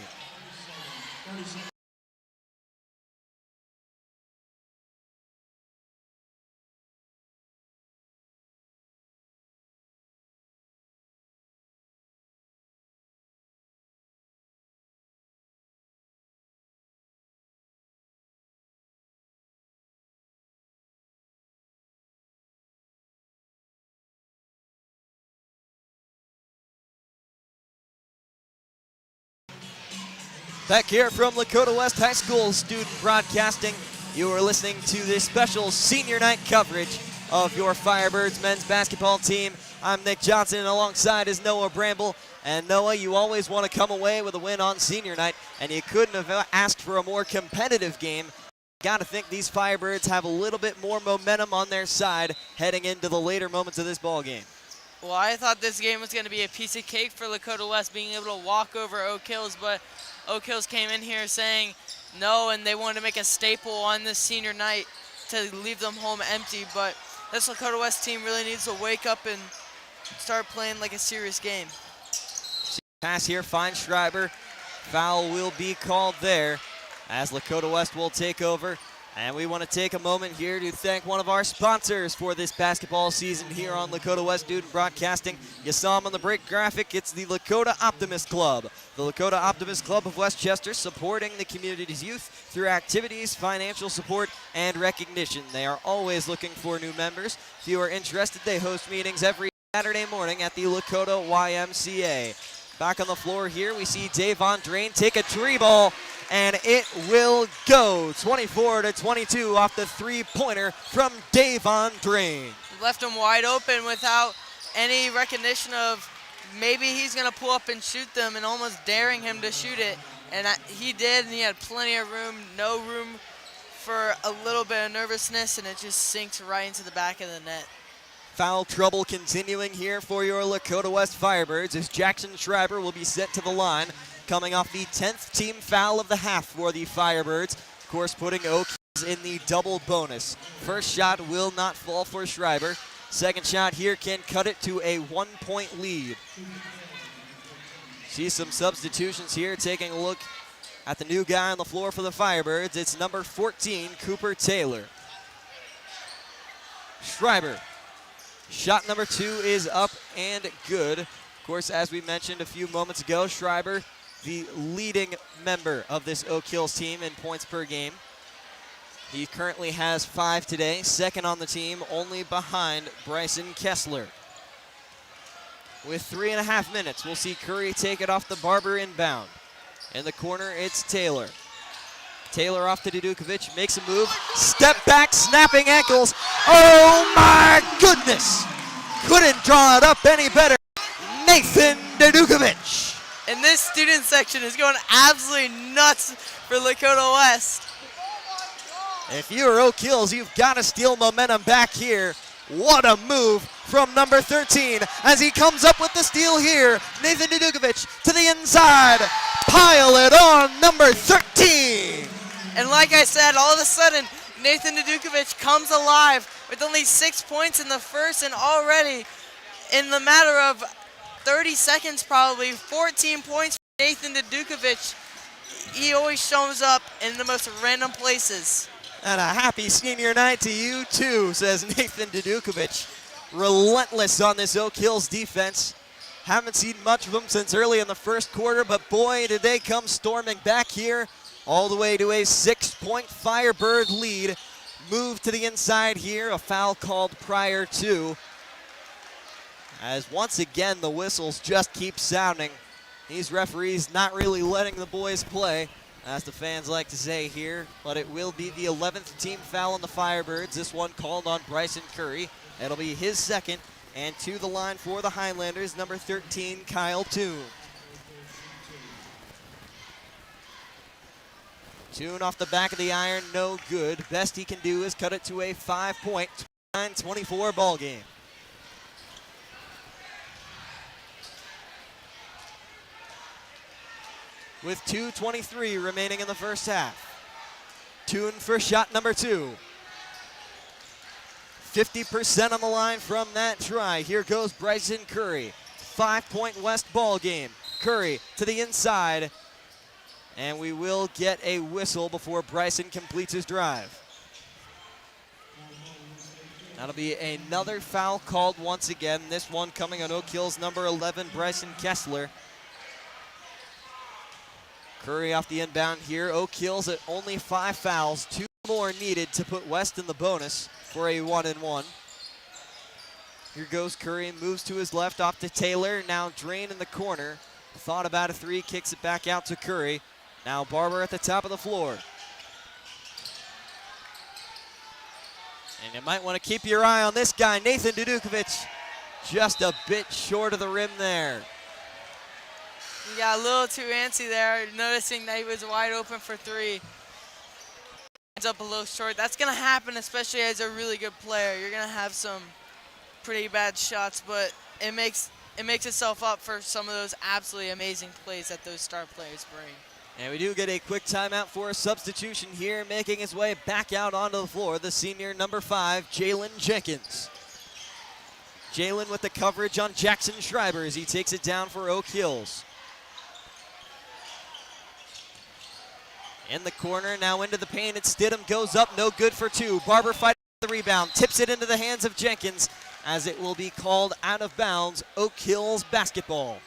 Speaker 1: Back here from Lakota West High School Student Broadcasting, you are listening to this special senior night coverage of your Firebirds men's basketball team. I'm Nick Johnson, and alongside is Noah Bramble. And Noah, you always want to come away with a win on senior night, and you couldn't have asked for a more competitive game. Got to think these Firebirds have a little bit more momentum on their side heading into the later moments of this ball game.
Speaker 3: Well, I thought this game was going to be a piece of cake for Lakota West, being able to walk over Oak Hills, but Oak Hills came in here saying no, and they wanted to make a staple on this senior night to leave them home empty. But this Lakota West team really needs to wake up and start playing like a serious game.
Speaker 1: Pass here, finds Schreiber. Foul will be called there as Lakota West will take over. And we want to take a moment here to thank one of our sponsors for this basketball season here on Lakota West Student Broadcasting. You saw him on the break graphic. It's the Lakota Optimist Club. The Lakota Optimist Club of Westchester, supporting the community's youth through activities, financial support, and recognition. They are always looking for new members. If you are interested, they host meetings every Saturday morning at the Lakota YMCA. Back on the floor here, we see Davon Drain take a tree ball, and it will go. 24-22 off the three-pointer from Davon Drain.
Speaker 3: Left him wide open without any recognition of maybe he's going to pull up and shoot them, and almost daring him to shoot it. And he did, and he had plenty of room, no room for a little bit of nervousness, and it just sinks right into the back of the net.
Speaker 1: Foul trouble continuing here for your Lakota West Firebirds as Jackson Schreiber will be sent to the line, coming off the 10th team foul of the half for the Firebirds. Of course, putting Oak Hills in the double bonus. First shot will not fall for Schreiber. Second shot here can cut it to a 1-point lead. See some substitutions here, taking a look at the new guy on the floor for the Firebirds. It's number 14, Cooper Taylor. Schreiber. Shot number 2 is up and good. Of course, as we mentioned a few moments ago, Schreiber, the leading member of this Oak Hills team in points per game. He currently has 5 today, second on the team, only behind Bryson Kessler. With 3.5 minutes, we'll see Curry take it off the Barber inbound. In the corner, it's Taylor. Taylor off to Dudukovic, makes a move. Step back, snapping ankles. Oh my goodness! Couldn't draw it up any better. Nathan Dudukovic.
Speaker 3: And this student section is going absolutely nuts for Lakota West.
Speaker 1: If you're Oak Hills, you've got to steal momentum back here. What a move from number 13 as he comes up with the steal here. Nathan Dudukovic to the inside. Pile it on, number 13.
Speaker 3: And like I said, all of a sudden, Nathan Dudukovic comes alive with only 6 points in the first, and already in the matter of 30 seconds probably, 14 points for Nathan Dudukovic. He always shows up in the most random places.
Speaker 1: And a happy senior night to you too, says Nathan Dudukovic. Relentless on this Oak Hills defense. Haven't seen much of them since early in the first quarter, but boy, did they come storming back here all the way to a 6-point Firebird lead. Move to the inside here, a foul called prior to. As once again, the whistles just keep sounding. These referees not really letting the boys play, as the fans like to say here, but it will be the 11th team foul on the Firebirds. This one called on Bryson Curry. It'll be his second, and to the line for the Highlanders, number 13, Kyle Toon. Toon off the back of the iron, no good. Best he can do is cut it to a 5-point, 29-24 ball game. With 2:23 remaining in the first half. Toon for shot number 2. 50% on the line from that try. Here goes Bryson Curry. 5-point West ball game. Curry to the inside. And we will get a whistle before Bryson completes his drive. That'll be another foul called once again. This one coming on Oak Hills number 11, Bryson Kessler. Curry off the inbound here. Oak Hills at only 5 fouls. 2 more needed to put West in the bonus for a 1-and-1. Here goes Curry, moves to his left off to Taylor. Now Drain in the corner. Thought about a 3, kicks it back out to Curry. Now Barber at the top of the floor. And you might want to keep your eye on this guy, Nathan Dudukovic. Just a bit short of the rim there.
Speaker 3: He got a little too antsy there, noticing that he was wide open for 3. Ends up a little short. That's going to happen, especially as a really good player. You're going to have some pretty bad shots, but it makes itself up for some of those absolutely amazing plays that those star players bring.
Speaker 1: And we do get a quick timeout for a substitution here, making his way back out onto the floor, the senior number 5, Jalen Jenkins. Jalen with the coverage on Jackson Schreiber as he takes it down for Oak Hills. In the corner, now into the paint, it's Stidham, goes up, no good for 2. Barber fighting the rebound, tips it into the hands of Jenkins as it will be called out of bounds, Oak Hills basketball.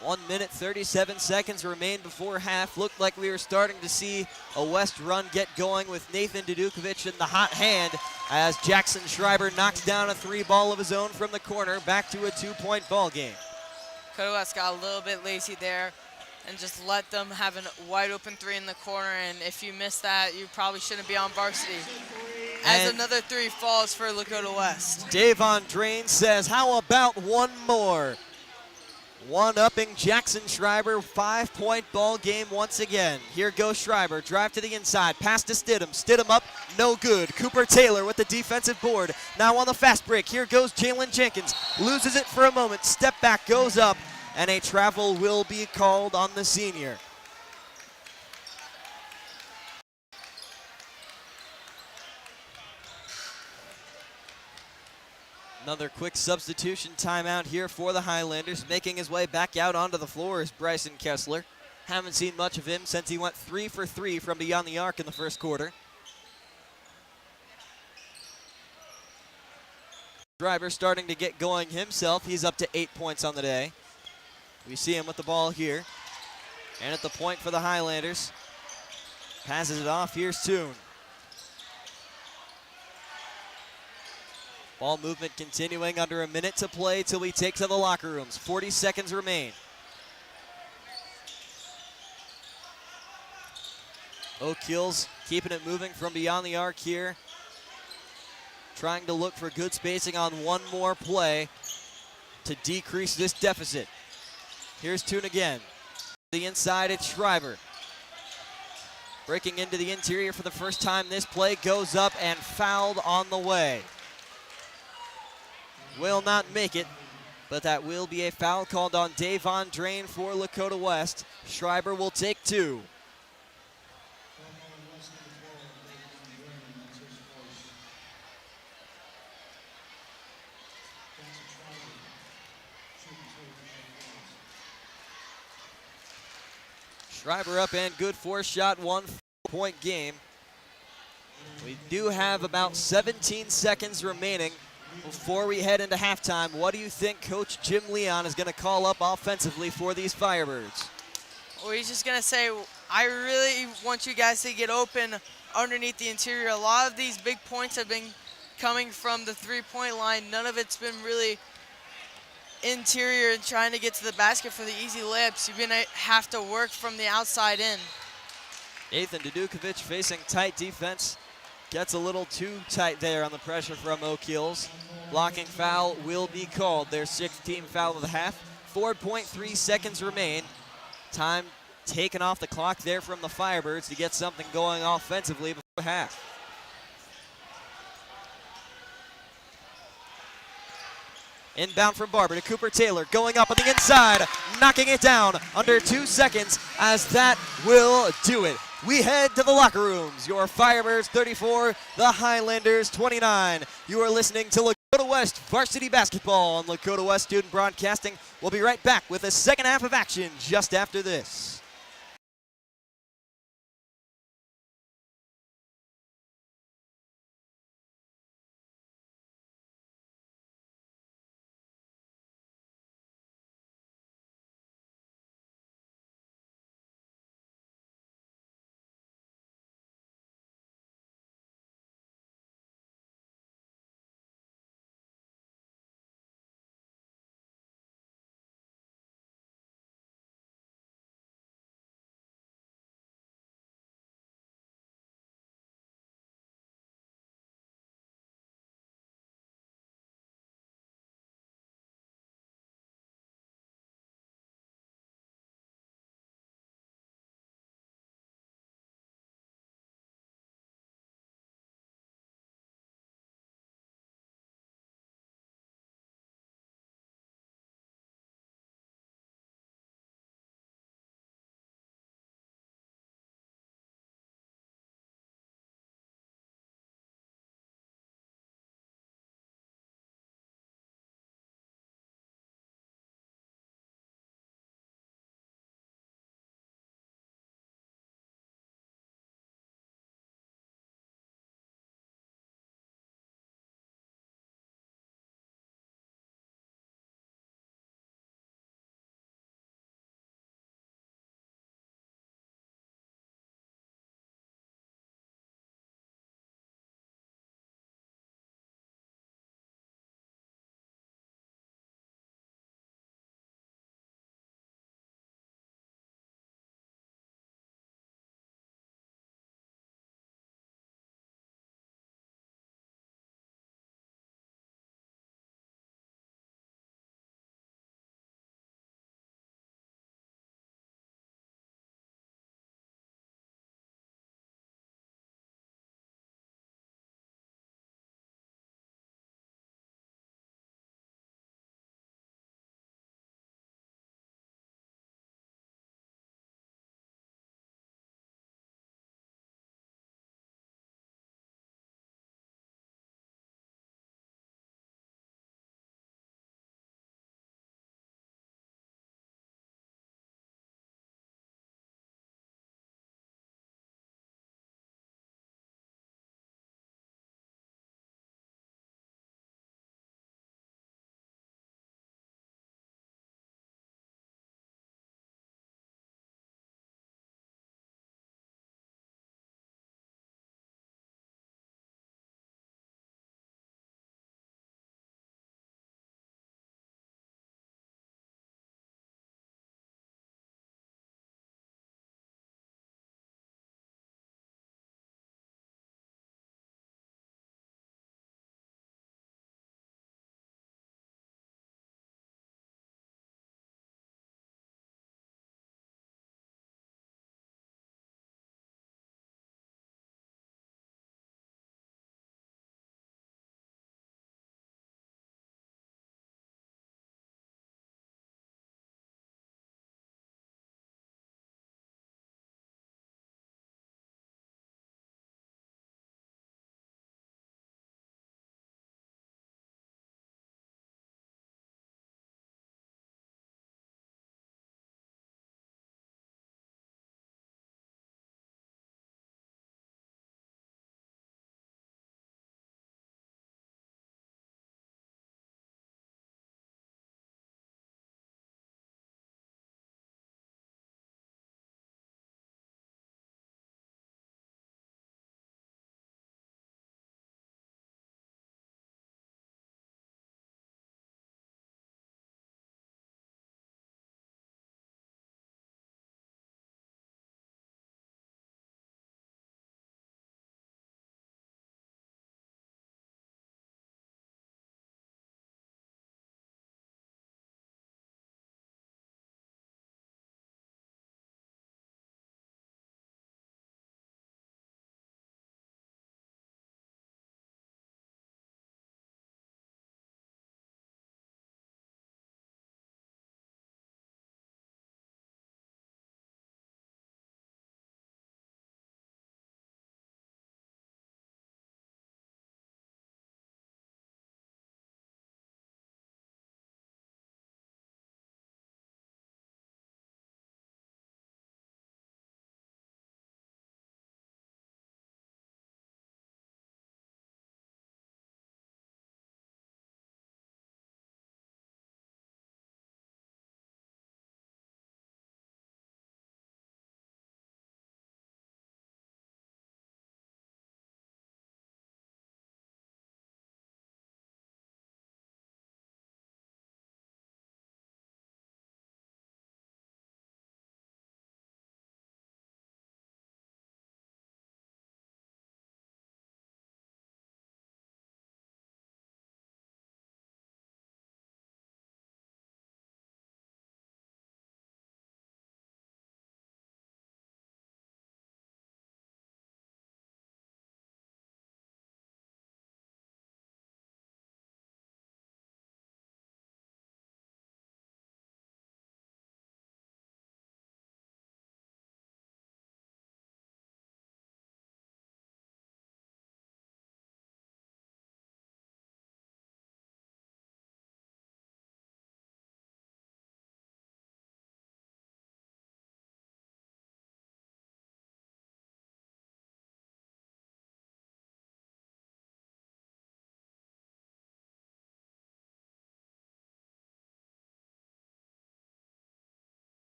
Speaker 1: One minute, 37 seconds remain before half. Looked like we were starting to see a West run get going with Nathan Dudukovic in the hot hand as Jackson Schreiber knocks down a 3 ball of his own from the corner, back to a 2-point ball game.
Speaker 3: Lakota West got a little bit lazy there and just let them have a wide open 3 in the corner, and if you miss that, you probably shouldn't be on varsity. As
Speaker 1: And
Speaker 3: another 3 falls for Lakota West.
Speaker 1: Davon Drain says, how about one more? One-upping Jackson Schreiber, 5-point ball game once again. Here goes Schreiber, drive to the inside, pass to Stidham. Stidham up, no good. Cooper Taylor with the defensive board. Now on the fast break, here goes Jalen Jenkins. Loses it for a moment, step back, goes up, and a travel will be called on the senior. Another quick substitution timeout here for the Highlanders. Making his way back out onto the floor is Bryson Kessler. Haven't seen much of him since he went 3 for 3 from beyond the arc in the first quarter. Driver starting to get going himself. He's up to 8 points on the day. We see him with the ball here. And at the point for the Highlanders. Passes it off. Here's Toon. Ball movement continuing, under a minute to play till we take to the locker rooms. 40 seconds remain. Oak Hills keeping it moving from beyond the arc here. Trying to look for good spacing on one more play to decrease this deficit. Here's Toon again. The inside, it's Schreiber. Breaking into the interior for the first time this play, goes up and fouled on the way. Will not make it, but that will be a foul called on Davon Drain for Lakota West. Schreiber will take 2. Schreiber up and good for a shot, 1 point game. We do have about 17 seconds remaining before we head into halftime. What do you think Coach Jim Leon is going to call up offensively for these Firebirds?
Speaker 3: Well, he's just going to say, I really want you guys to get open underneath the interior. A lot of these big points have been coming from the three-point line. None of it's been really interior and trying to get to the basket for the easy layups. You're going to have to work from the outside in.
Speaker 1: Nathan Dudukovic facing tight defense. Gets a little too tight there on the pressure from Oak Hills. Blocking foul will be called. Their 6th team foul of the half. 4.3 seconds remain. Time taken off the clock there from the Firebirds to get something going offensively before half. Inbound from Barber to Cooper Taylor, going up on the inside, knocking it down under 2 seconds, as that will do it. We head to the locker rooms. Your Firebirds 34, the Highlanders 29. You are listening to Lakota West Varsity Basketball on Lakota West Student Broadcasting. We'll be right back with the second half of action just after this.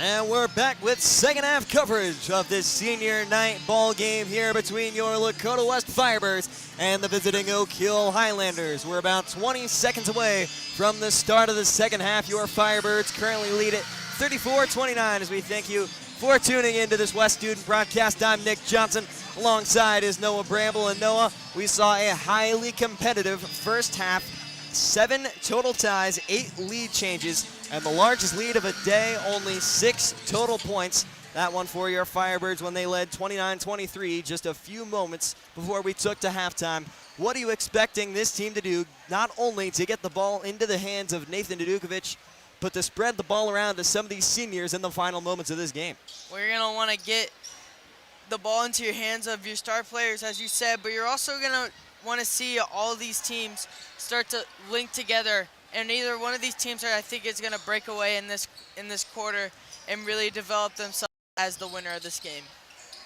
Speaker 1: And we're back with second half coverage of this senior night ball game here between your Lakota West Firebirds and the visiting Oak Hill Highlanders. We're about 20 seconds away from the start of the second half. Your Firebirds currently lead it 34-29 as we thank you for tuning into this West Student broadcast. I'm Nick Johnson. Alongside is Noah Bramble. And Noah, we saw a highly competitive first half. 7 total ties, 8 lead changes, and the largest lead of a day, only 6 total points. That one for your Firebirds when they led 29-23 just a few moments before we took to halftime. What are you expecting this team to do, not only to get the ball into the hands of Nathan Dudukovic, but to spread the ball around to some of these seniors in the final moments of this game?
Speaker 3: Well, you're going to want to get the ball into your hands of your star players, as you said, but you're also going to want to see all these teams start to link together, and either one of these teams I think is going to break away in this quarter and really develop themselves as the winner of this game.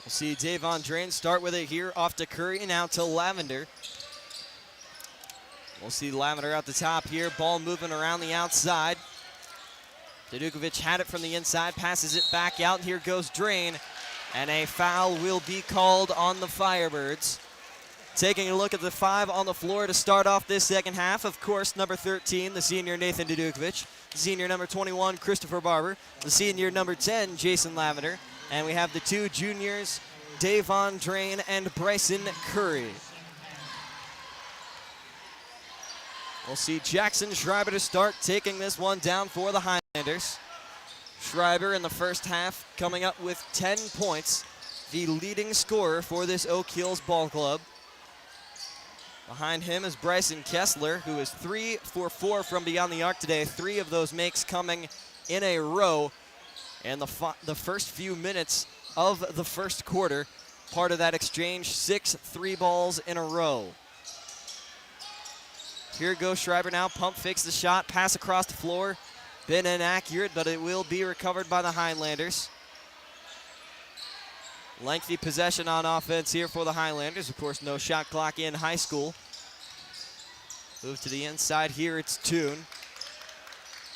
Speaker 1: We'll see Davon Drain start with it here off to Curry, now to Lavender. We'll see Lavender at the top here, ball moving around the outside. Dudukovic had it from the inside, passes it back out. Here goes Drain, and a foul will be called on the Firebirds. Taking a look at the 5 on the floor to start off this second half, of course, number 13, the senior Nathan Dudukovic, senior number 21, Christopher Barber, the senior number 10, Jason Lavender, and we have the 2 juniors, Davon Drain and Bryson Curry. We'll see Jackson Schreiber to start, taking this one down for the Highlanders. Schreiber in the first half coming up with 10 points, the leading scorer for this Oak Hills ball club. Behind him is Bryson Kessler, who is 3 for 4 from beyond the arc today. 3 of those makes coming in a row. And the first few minutes of the first quarter, part of that exchange, 6 3 balls in a row. Here goes Schreiber now, pump fakes the shot, pass across the floor. Been inaccurate, but it will be recovered by the Highlanders. Lengthy possession on offense here for the Highlanders. Of course, no shot clock in high school. Move to the inside here, it's Toon.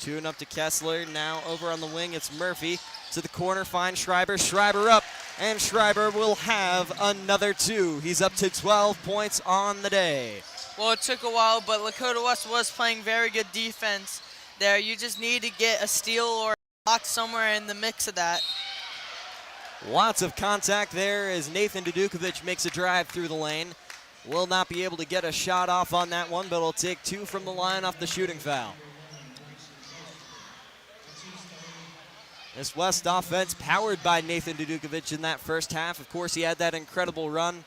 Speaker 1: Toon up to Kessler, now over on the wing, it's Murphy. To the corner, finds Schreiber, Schreiber up, and Schreiber will have another 2. He's up to 12 points on the day.
Speaker 3: Well, it took a while, but Lakota West was playing very good defense there. You just need to get a steal or a block somewhere in the mix of that.
Speaker 1: Lots of contact there as Nathan Dudukovic makes a drive through the lane. Will not be able to get a shot off on that one, but will take 2 from the line off the shooting foul. This West offense powered by Nathan Dudukovic in that first half. Of course, he had that incredible run,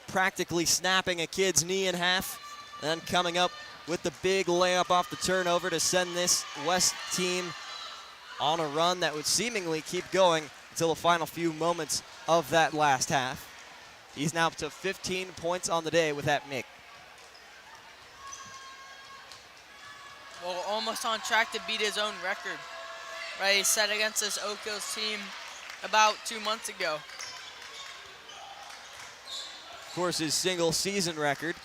Speaker 1: practically snapping a kid's knee in half, then coming up with the big layup off the turnover to send this West team on a run that would seemingly keep going until the final few moments of that last half. He's now up to 15 points on the day with that make.
Speaker 3: Well, almost on track to beat his own record, right? He set against this Oak Hills team about 2 months ago.
Speaker 1: Of course, his single season record.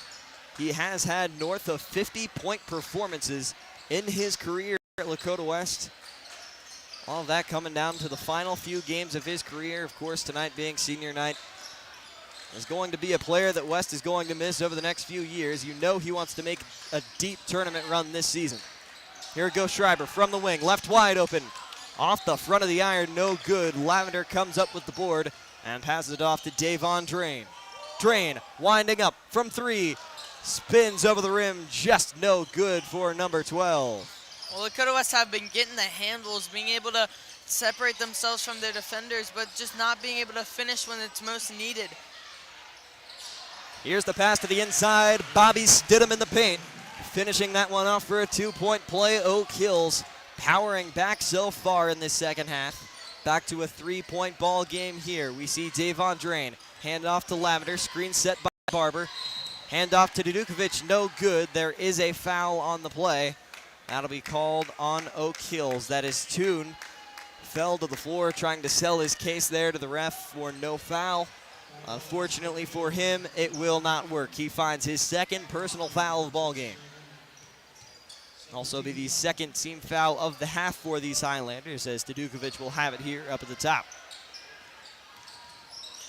Speaker 1: He has had north of 50-point performances in his career at Lakota West. All of that coming down to the final few games of his career. Of course, tonight being senior night, is going to be a player that West is going to miss over the next few years. You know he wants to make a deep tournament run this season. Here goes Schreiber from the wing, left wide open. Off the front of the iron, no good. Lavender comes up with the board and passes it off to Davon Drain. Drain winding up from 3, spins over the rim, just no good for number 12.
Speaker 3: Well, Lakota West have been getting the handles, being able to separate themselves from their defenders, but just not being able to finish when it's most needed.
Speaker 1: Here's the pass to the inside. Bobby Stidham in the paint, finishing that one off for a 2-point play. Oak Hills powering back so far in this second half. Back to a 3-point ball game here. We see Davon Drain, hand off to Lavender, screen set by Barber. Hand off to Dudukovic, no good. There is a foul on the play. That'll be called on Oak Hills. That is Toon. Fell to the floor trying to sell his case there to the ref for no foul. Unfortunately for him, it will not work. He finds his second personal foul of the ball game. Also be the second team foul of the half for these Highlanders, as Dudukovic will have it here up at the top.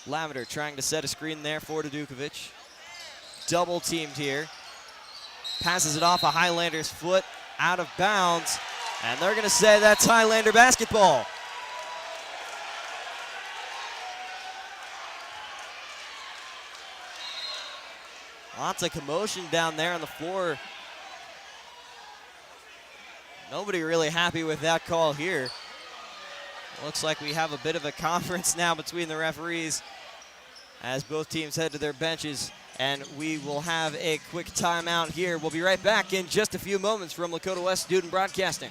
Speaker 1: Lavender trying to set a screen there for Dudukovic. Double teamed here. Passes it off a Highlander's foot, out of bounds, and they're going to say that's Highlander basketball. Lots of commotion down there on the floor. Nobody really happy with that call here. Looks like we have a bit of a conference now between the referees as both teams head to their benches, and we will have a quick timeout here. We'll be right back in just a few moments from Lakota West Student Broadcasting.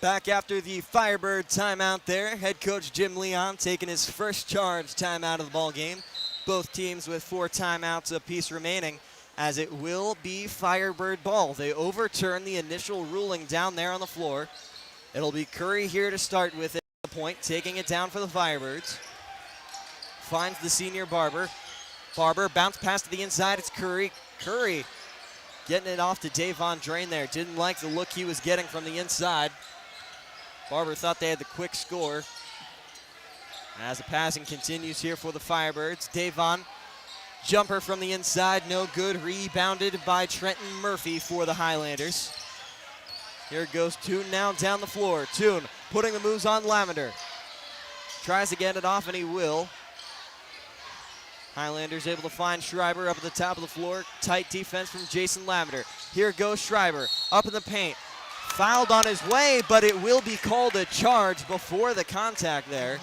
Speaker 1: Back after the Firebird timeout there, head coach Jim Leon taking his first charge timeout of the ball game. Both teams with 4 timeouts apiece remaining, as it will be Firebird ball. They overturn the initial ruling down there on the floor. It'll be Curry here to start with it at the point, taking it down for the Firebirds. Finds the senior Barber. Barber bounce pass to the inside, it's Curry. Curry getting it off to Davon Drain there. Didn't like the look he was getting from the inside. Barber thought they had the quick score. As the passing continues here for the Firebirds, Davon, jumper from the inside, no good. Rebounded by Trenton Murphy for the Highlanders. Here goes Toon now down the floor. Toon putting the moves on Lavender. Tries to get it off, and he will. Highlanders able to find Schreiber up at the top of the floor. Tight defense from Jason Lavender. Here goes Schreiber up in the paint. Fouled on his way, but it will be called a charge before the contact there.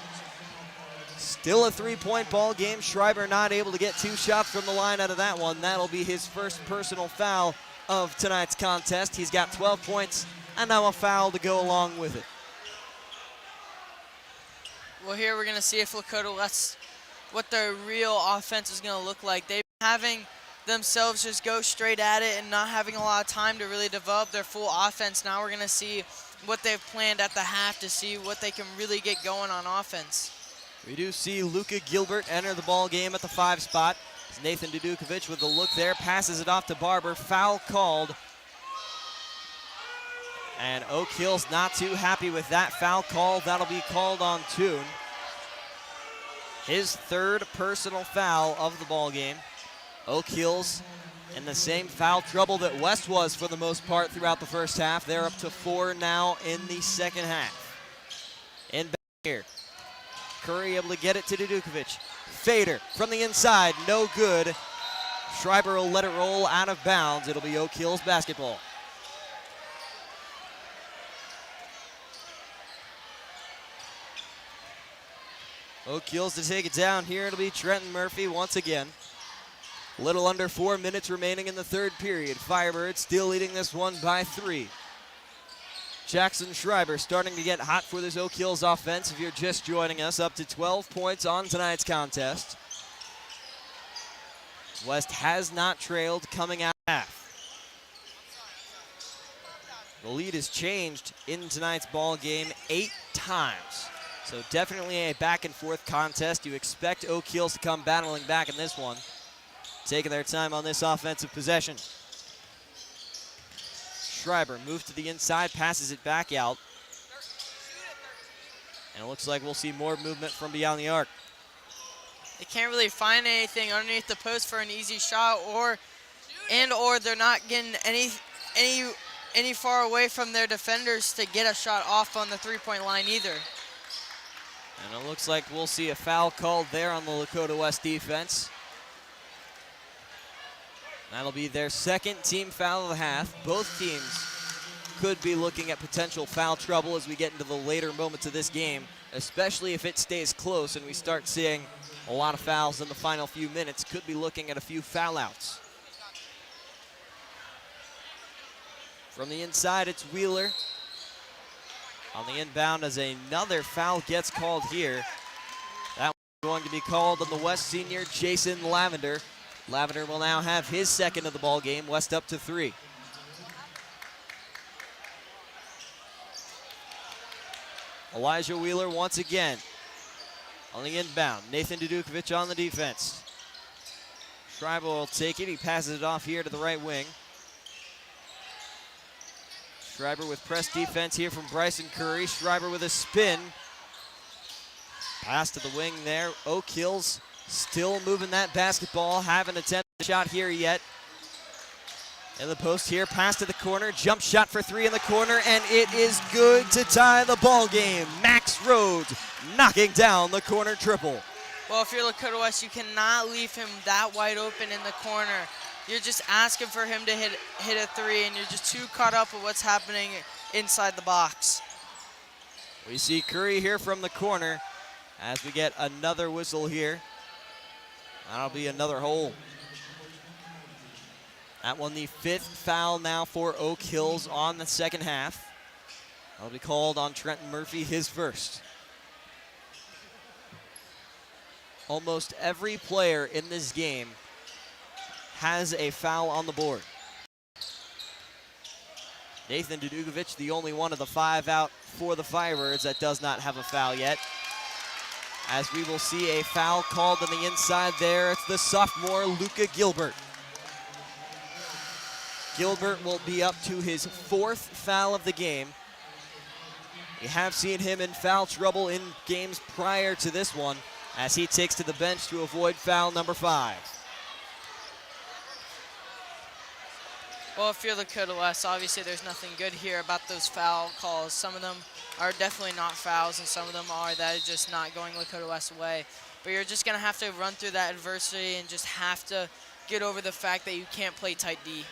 Speaker 1: Still a 3-point ball game. Schreiber not able to get 2 shots from the line out of that one. That'll be his first personal foul of tonight's contest. He's got 12 points and now a foul to go along with it.
Speaker 3: Well, here we're going to see if Lakota West, what their real offense is going to look like. They've been having themselves just go straight at it and not having a lot of time to really develop their full offense. Now we're going to see what they've planned at the half to see what they can really get going on offense.
Speaker 1: We do see Luka Gilbert enter the ball game at the 5 spot. It's Nathan Dudukovic with the look there, passes it off to Barber. Foul called. And Oak Hill's not too happy with that foul call. That'll be called on Toon. His 3rd personal foul of the ball game. Oak Hills in the same foul trouble that West was for the most part throughout the first half. They're up to 4 now in the second half. In back here, Curry able to get it to Dudukovic. Fader from the inside, no good. Schreiber will let it roll out of bounds. It'll be Oak Hills basketball. Oak Hills to take it down here. It'll be Trenton Murphy once again. A little under 4 minutes remaining in the 3rd period. Firebirds still leading this one by 3. Jackson Schreiber starting to get hot for this Oak Hills offense. If you're just joining us, up to 12 points on tonight's contest. West has not trailed coming out of half. The lead has changed in tonight's ball game 8 times. So definitely a back and forth contest. You expect Oak Hills to come battling back in this one. Taking their time on this offensive possession. Schreiber moves to the inside, passes it back out. And it looks like we'll see more movement from beyond the arc.
Speaker 3: They can't really find anything underneath the post for an easy shot, or they're not getting any far away from their defenders to get a shot off on the 3-point line either.
Speaker 1: And it looks like we'll see a foul called there on the Lakota West defense. That'll be their 2nd team foul of the half. Both teams could be looking at potential foul trouble as we get into the later moments of this game, especially if it stays close and we start seeing a lot of fouls in the final few minutes. Could be looking at a few foul outs. From the inside, it's Wheeler. On the inbound as another foul gets called here. That one's going to be called on the West senior, Jason Lavender. Lavender will now have his second of the ball game. West up to 3. Elijah Wheeler once again on the inbound. Nathan Dudukovic on the defense. Schreiber will take it. He passes it off here to the right wing. Schreiber with press defense here from Bryson Curry. Schreiber with a spin. Pass to the wing there. Oak Hills still moving that basketball. Haven't attempted a shot here yet. In the post here, pass to the corner, jump shot for 3 in the corner, and it is good to tie the ball game. Max Rhodes knocking down the corner triple.
Speaker 3: Well, if you're Lakota West, you cannot leave him that wide open in the corner. You're just asking for him to hit a 3, and you're just too caught up with what's happening inside the box.
Speaker 1: We see Curry here from the corner as we get another whistle here. That'll be another hole. That one the 5th foul now for Oak Hills on the second half. That'll be called on Trenton Murphy, his first. Almost every player in this game has a foul on the board. Nathan Dudukovic, the only one of the 5 out for the Firebirds that does not have a foul yet. As we will see a foul called on the inside there, it's the sophomore Luca Gilbert. Gilbert will be up to his 4th foul of the game. We have seen him in foul trouble in games prior to this one as he takes to the bench to avoid foul number 5.
Speaker 3: Well, if you're Lakota West, obviously there's nothing good here about those foul calls. Some of them are definitely not fouls, and some of them are that is just not going Lakota West's way. But you're just going to have to run through that adversity and just have to get over the fact that you can't play tight D.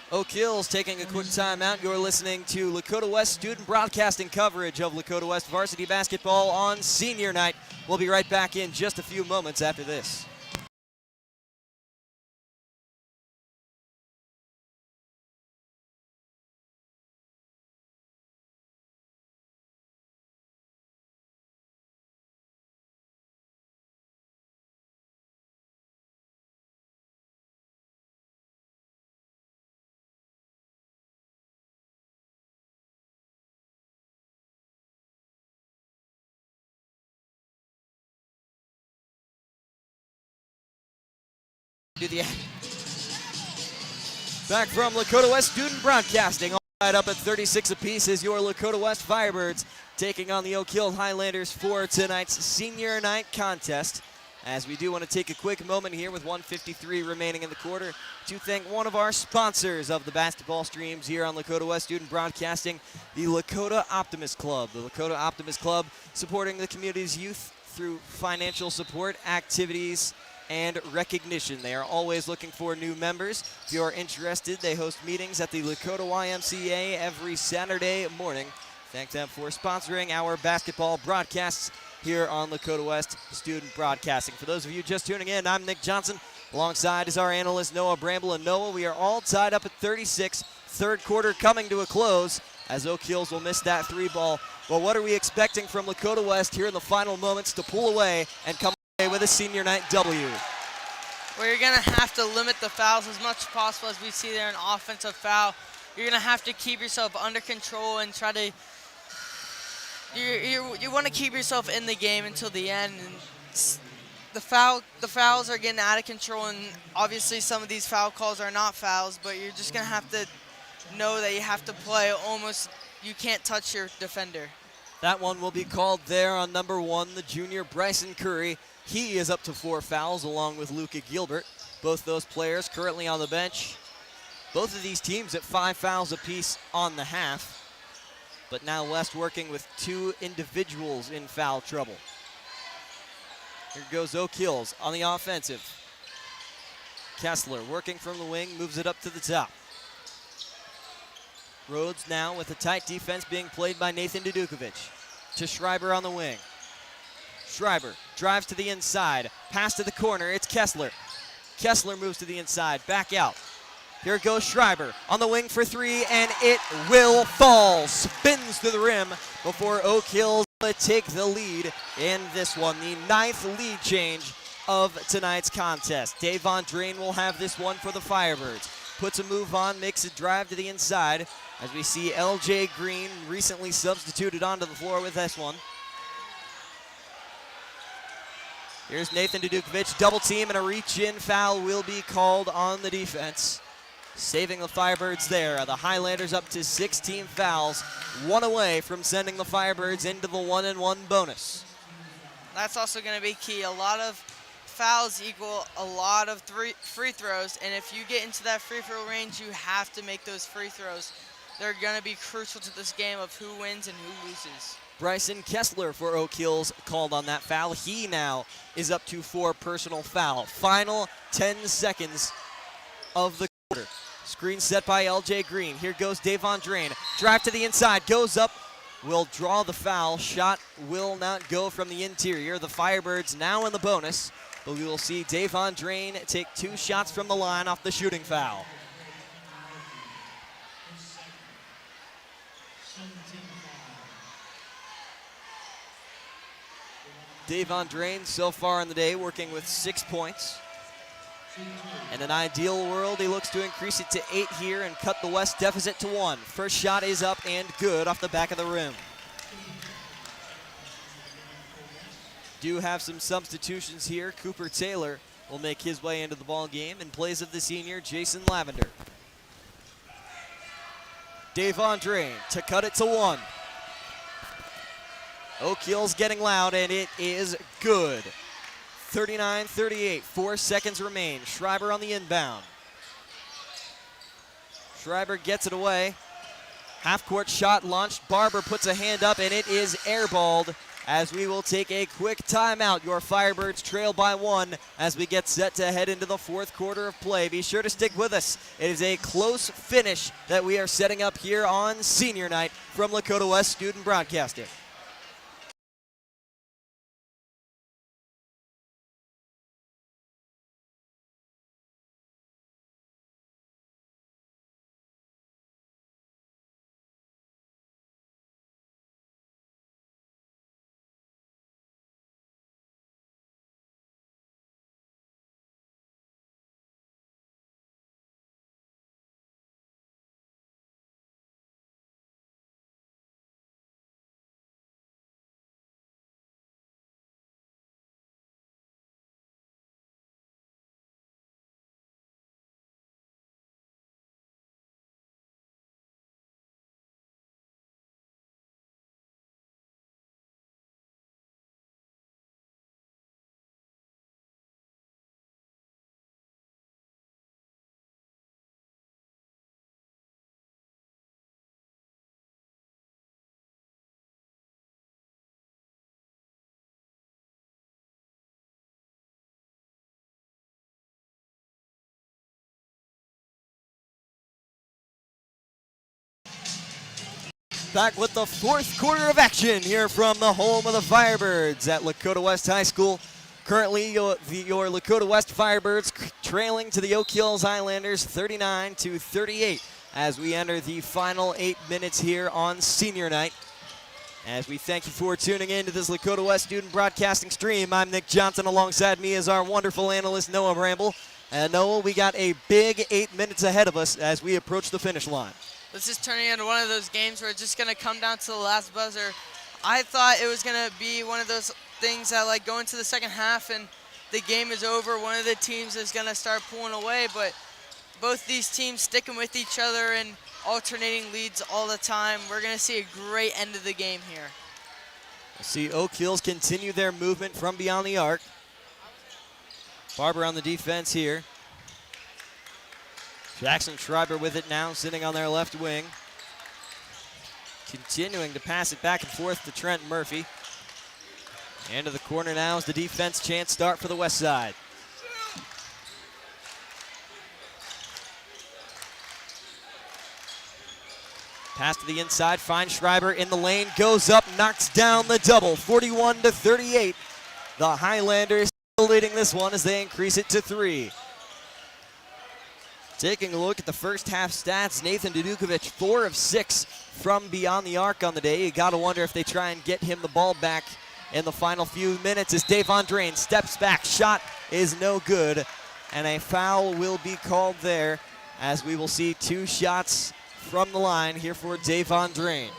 Speaker 1: Oak Hills taking a quick timeout. You're listening to Lakota West student broadcasting coverage of Lakota West varsity basketball on senior night. We'll be right back in just a few moments after this. Back from Lakota West Student Broadcasting, all right up at 36 apiece is your Lakota West Firebirds taking on the Oak Hill Highlanders for tonight's senior night contest. As we do want to take a quick moment here with 1:53 remaining in the quarter to thank one of our sponsors of the basketball streams here on Lakota West Student Broadcasting, the Lakota Optimist Club. The Lakota Optimist Club supporting the community's youth through financial support, activities, and recognition. They are always looking for new members. If you are interested, they host meetings at the Lakota YMCA every Saturday morning. Thank them for sponsoring our basketball broadcasts here on Lakota West Student Broadcasting. For those of you just tuning in, I'm Nick Johnson. Alongside is our analyst Noah Bramble. And Noah, we are all tied up at 36. Third quarter coming to a close as Oak Hills will miss that 3 ball. Well, what are we expecting from Lakota West here in the final moments to pull away and come with a senior night W?
Speaker 3: Well, you're going to have to limit the fouls as much as possible. As we see there, an offensive foul. You're going to have to keep yourself under control and try to you want to keep yourself in the game until the end. And the fouls are getting out of control, and obviously some of these foul calls are not fouls, but you're just going to have to know that you have to play almost, you can't touch your defender.
Speaker 1: That one will be called there on number 1, the junior Bryson Curry. He is up to 4 fouls along with Luca Gilbert. Both those players currently on the bench. Both of these teams at 5 fouls apiece on the half. But now West working with 2 individuals in foul trouble. Here goes Oak Hills on the offensive. Kessler working from the wing, moves it up to the top. Rhodes now with a tight defense being played by Nathan Dudukovic. To Schreiber on the wing. Schreiber drives to the inside. Pass to the corner. It's Kessler. Kessler moves to the inside. Back out. Here goes Schreiber on the wing for three, and it will fall. Spins to the rim before Oak Hills take the lead in this one. The 9th lead change of tonight's contest. Davon Drain will have this one for the Firebirds. Puts a move on, makes a drive to the inside as we see LJ Green recently substituted onto the floor with this one. Here's Nathan Dudukovic, double team, and a reach-in foul will be called on the defense. Saving the Firebirds there. The Highlanders up to 16 fouls, one away from sending the Firebirds into the 1-and-1 bonus.
Speaker 3: That's also going to be key. A lot of fouls equal a lot of free throws, and if you get into that free throw range, you have to make those free throws. They're going to be crucial to this game of who wins and who loses.
Speaker 1: Bryson Kessler for Oak Hills called on that foul. He now is up to 4 personal foul. Final 10 seconds of the quarter. Screen set by LJ Green. Here goes Davon Drain. Drive to the inside, goes up, will draw the foul. Shot will not go from the interior. The Firebirds now in the bonus, but we will see Davon Drain take 2 shots from the line off the shooting foul. Davon Drain so far in the day working with 6 points. In an ideal world, he looks to increase it to 8 here and cut the West deficit to 1. First shot is up and good off the back of the rim. Do have some substitutions here. Cooper Taylor will make his way into the ball game in place of the senior Jason Lavender. Davon Drain to cut it to 1. Oak Hills getting loud, and it is good. 39-38, 4 seconds remain. Schreiber on the inbound. Schreiber gets it away. Half-court shot launched. Barber puts a hand up, and it is airballed as we will take a quick timeout. Your Firebirds trail by 1 as we get set to head into the 4th quarter of play. Be sure to stick with us. It is a close finish that we are setting up here on senior night from Lakota West Student Broadcasting. Back with the 4th quarter of action here from the home of the Firebirds at Lakota West High School. Currently, your Lakota West Firebirds trailing to the Oak Hills Highlanders 39-38 as we enter the final 8 minutes here on senior night. As we thank you for tuning in to this Lakota West Student Broadcasting stream, I'm Nick Johnson. Alongside me is our wonderful analyst, Noah Bramble. And Noah, we got a big 8 minutes ahead of us as we approach the finish line.
Speaker 3: This is turning into one of those games where it's just going to come down to the last buzzer. I thought it was going to be one of those things that, like, go into the second half and the game is over. One of the teams is going to start pulling away, but both these teams sticking with each other and alternating leads all the time. We're going to see a great end of the game here.
Speaker 1: We'll see Oak Hills continue their movement from beyond the arc. Barber on the defense here. Jackson Schreiber with it now, sitting on their left wing. Continuing to pass it back and forth to Trent Murphy. Into the corner now is the defense chance start for the West Side. Pass to the inside, finds Schreiber in the lane, goes up, knocks down the double, 41-38. The Highlanders still leading this one as they increase it to 3. Taking a look at the first half stats, Nathan Dudukovic, 4 of 6 from beyond the arc on the day. You gotta wonder if they try and get him the ball back in the final few minutes as Davon Drain steps back. Shot is no good, and a foul will be called there as we will see 2 shots from the line here for Davon Drain.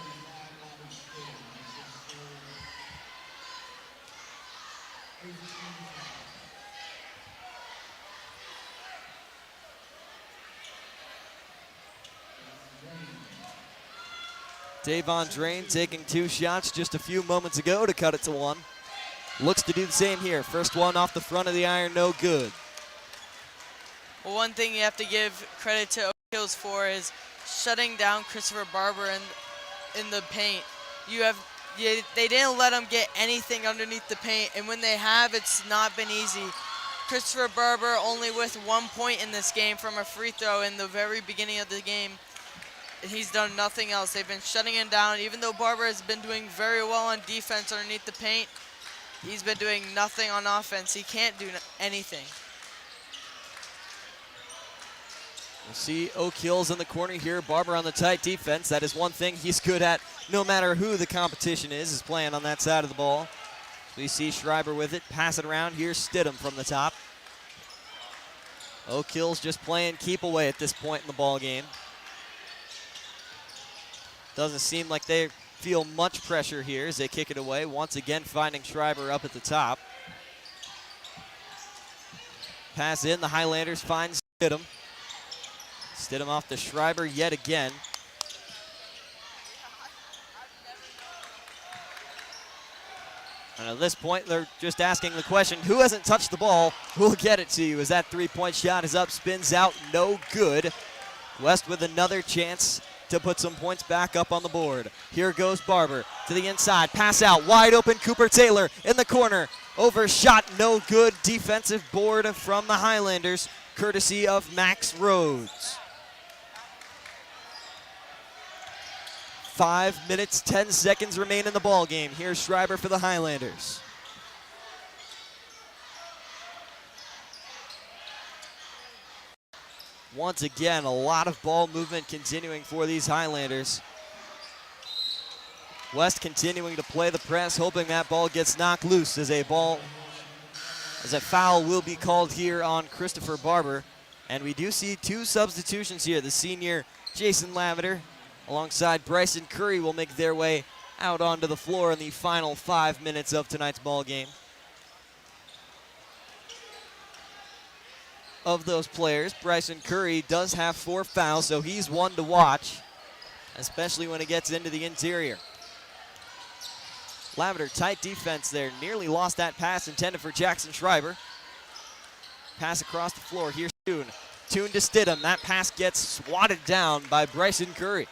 Speaker 1: Davon Drain taking 2 shots just a few moments ago to cut it to 1. Looks to do the same here. First one off the front of the iron, no good.
Speaker 3: Well, one thing you have to give credit to Oak Hills for is shutting down Christopher Barber in the paint. They didn't let him get anything underneath the paint, and when they have, it's not been easy. Christopher Barber only with 1 point in this game from a free throw in the very beginning of the game. He's done nothing else. They've been shutting him down. Even though Barber has been doing very well on defense underneath the paint, he's been doing nothing on offense. He can't do anything.
Speaker 1: We'll see Oak Hills in the corner here. Barber on the tight defense. That is one thing he's good at no matter who the competition is playing on that side of the ball. We see Schreiber with it. Pass it around. Here's Stidham from the top. Oak Hills just playing keep away at this point in the ball game. Doesn't seem like they feel much pressure here as they kick it away. Once again, finding Schreiber up at the top. Pass in. The Highlanders find Stidham. Stidham off to Schreiber yet again. And at this point, they're just asking the question, who hasn't touched the ball? We'll get it to you as that three-point shot is up, spins out, no good. West with another chance to put some points back up on the board. Here goes Barber to the inside, pass out, wide open Cooper Taylor in the corner. Overshot, no good. Defensive board from the Highlanders, courtesy of Max Rhodes. 5 minutes, 10 seconds remain in the ball game. Here's Schreiber for the Highlanders. Once again, a lot of ball movement continuing for these Highlanders. West continuing to play the press, hoping that ball gets knocked loose as a foul will be called here on Christopher Barber. And we do see 2 substitutions here. The senior Jason Lavender alongside Bryson Curry will make their way out onto the floor in the final 5 minutes of tonight's ball game. Of those players, Bryson Curry does have 4 fouls, so he's one to watch, especially when it gets into the interior. Lavender, tight defense there, nearly lost that pass intended for Jackson Schreiber. Pass across the floor, here's Toon. Toon to Stidham, that pass gets swatted down by Bryson Curry.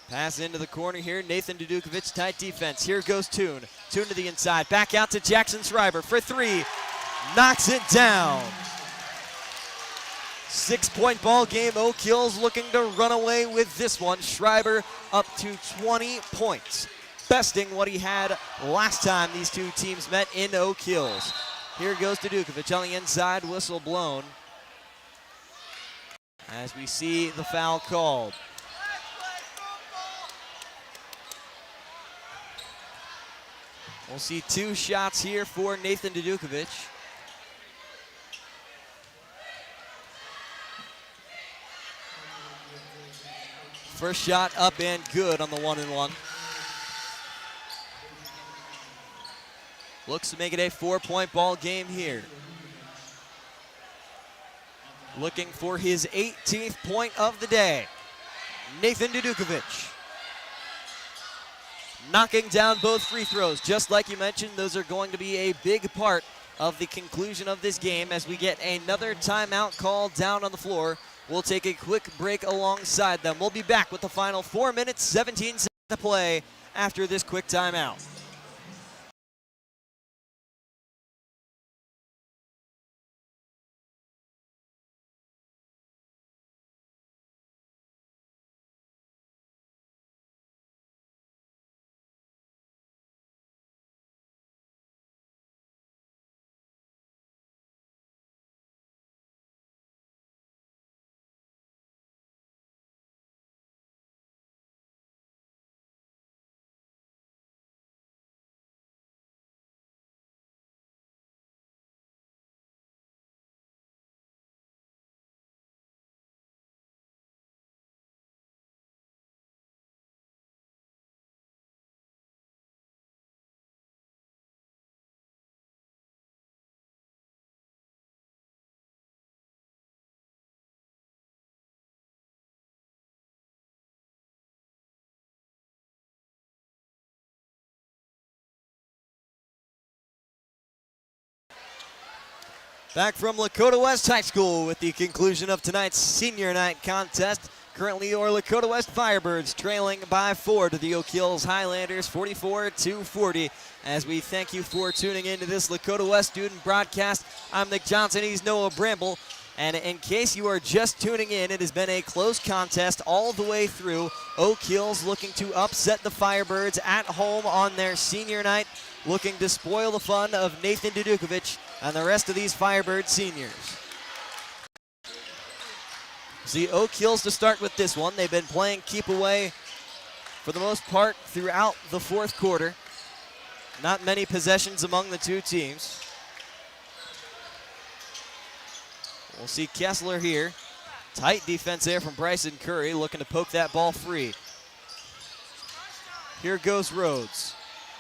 Speaker 1: Pass into the corner here. Nathan Dudukovic, tight defense. Here goes Toon. Toon to the inside. Back out to Jackson Schreiber for 3. Knocks it down. 6-point ball game. Oak Hills looking to run away with this one. Schreiber up to 20 points. Besting what he had last time these 2 teams met in Oak Hills. Here goes Dudukovic on the inside. Whistle blown as we see the foul called. We'll see 2 shots here for Nathan Dudukovic. First shot up and good on the 1-and-1. Looks to make it a 4-point ball game here. Looking for his 18th point of the day, Nathan Dudukovic. Knocking down both free throws. Just like you mentioned, those are going to be a big part of the conclusion of this game as we get another timeout called down on the floor. We'll take a quick break alongside them. We'll be back with the final 4 minutes, 17 seconds to play after this quick timeout. Back from Lakota West High School with the conclusion of tonight's senior night contest. Currently your Lakota West Firebirds trailing by 4 to the Oak Hills Highlanders, 44-40. As we thank you for tuning into this Lakota West student broadcast, I'm Nick Johnson, he's Noah Bramble. And in case you are just tuning in, it has been a close contest all the way through. Oak Hills looking to upset the Firebirds at home on their senior night, looking to spoil the fun of Nathan Dudukovic and the rest of these Firebird seniors. See, Oak Hills to start with this one. They've been playing keep away for the most part throughout the fourth quarter. Not many possessions among the two teams. We'll see Kessler here. Tight defense there from Bryson Curry, looking to poke that ball free. Here goes Rhodes.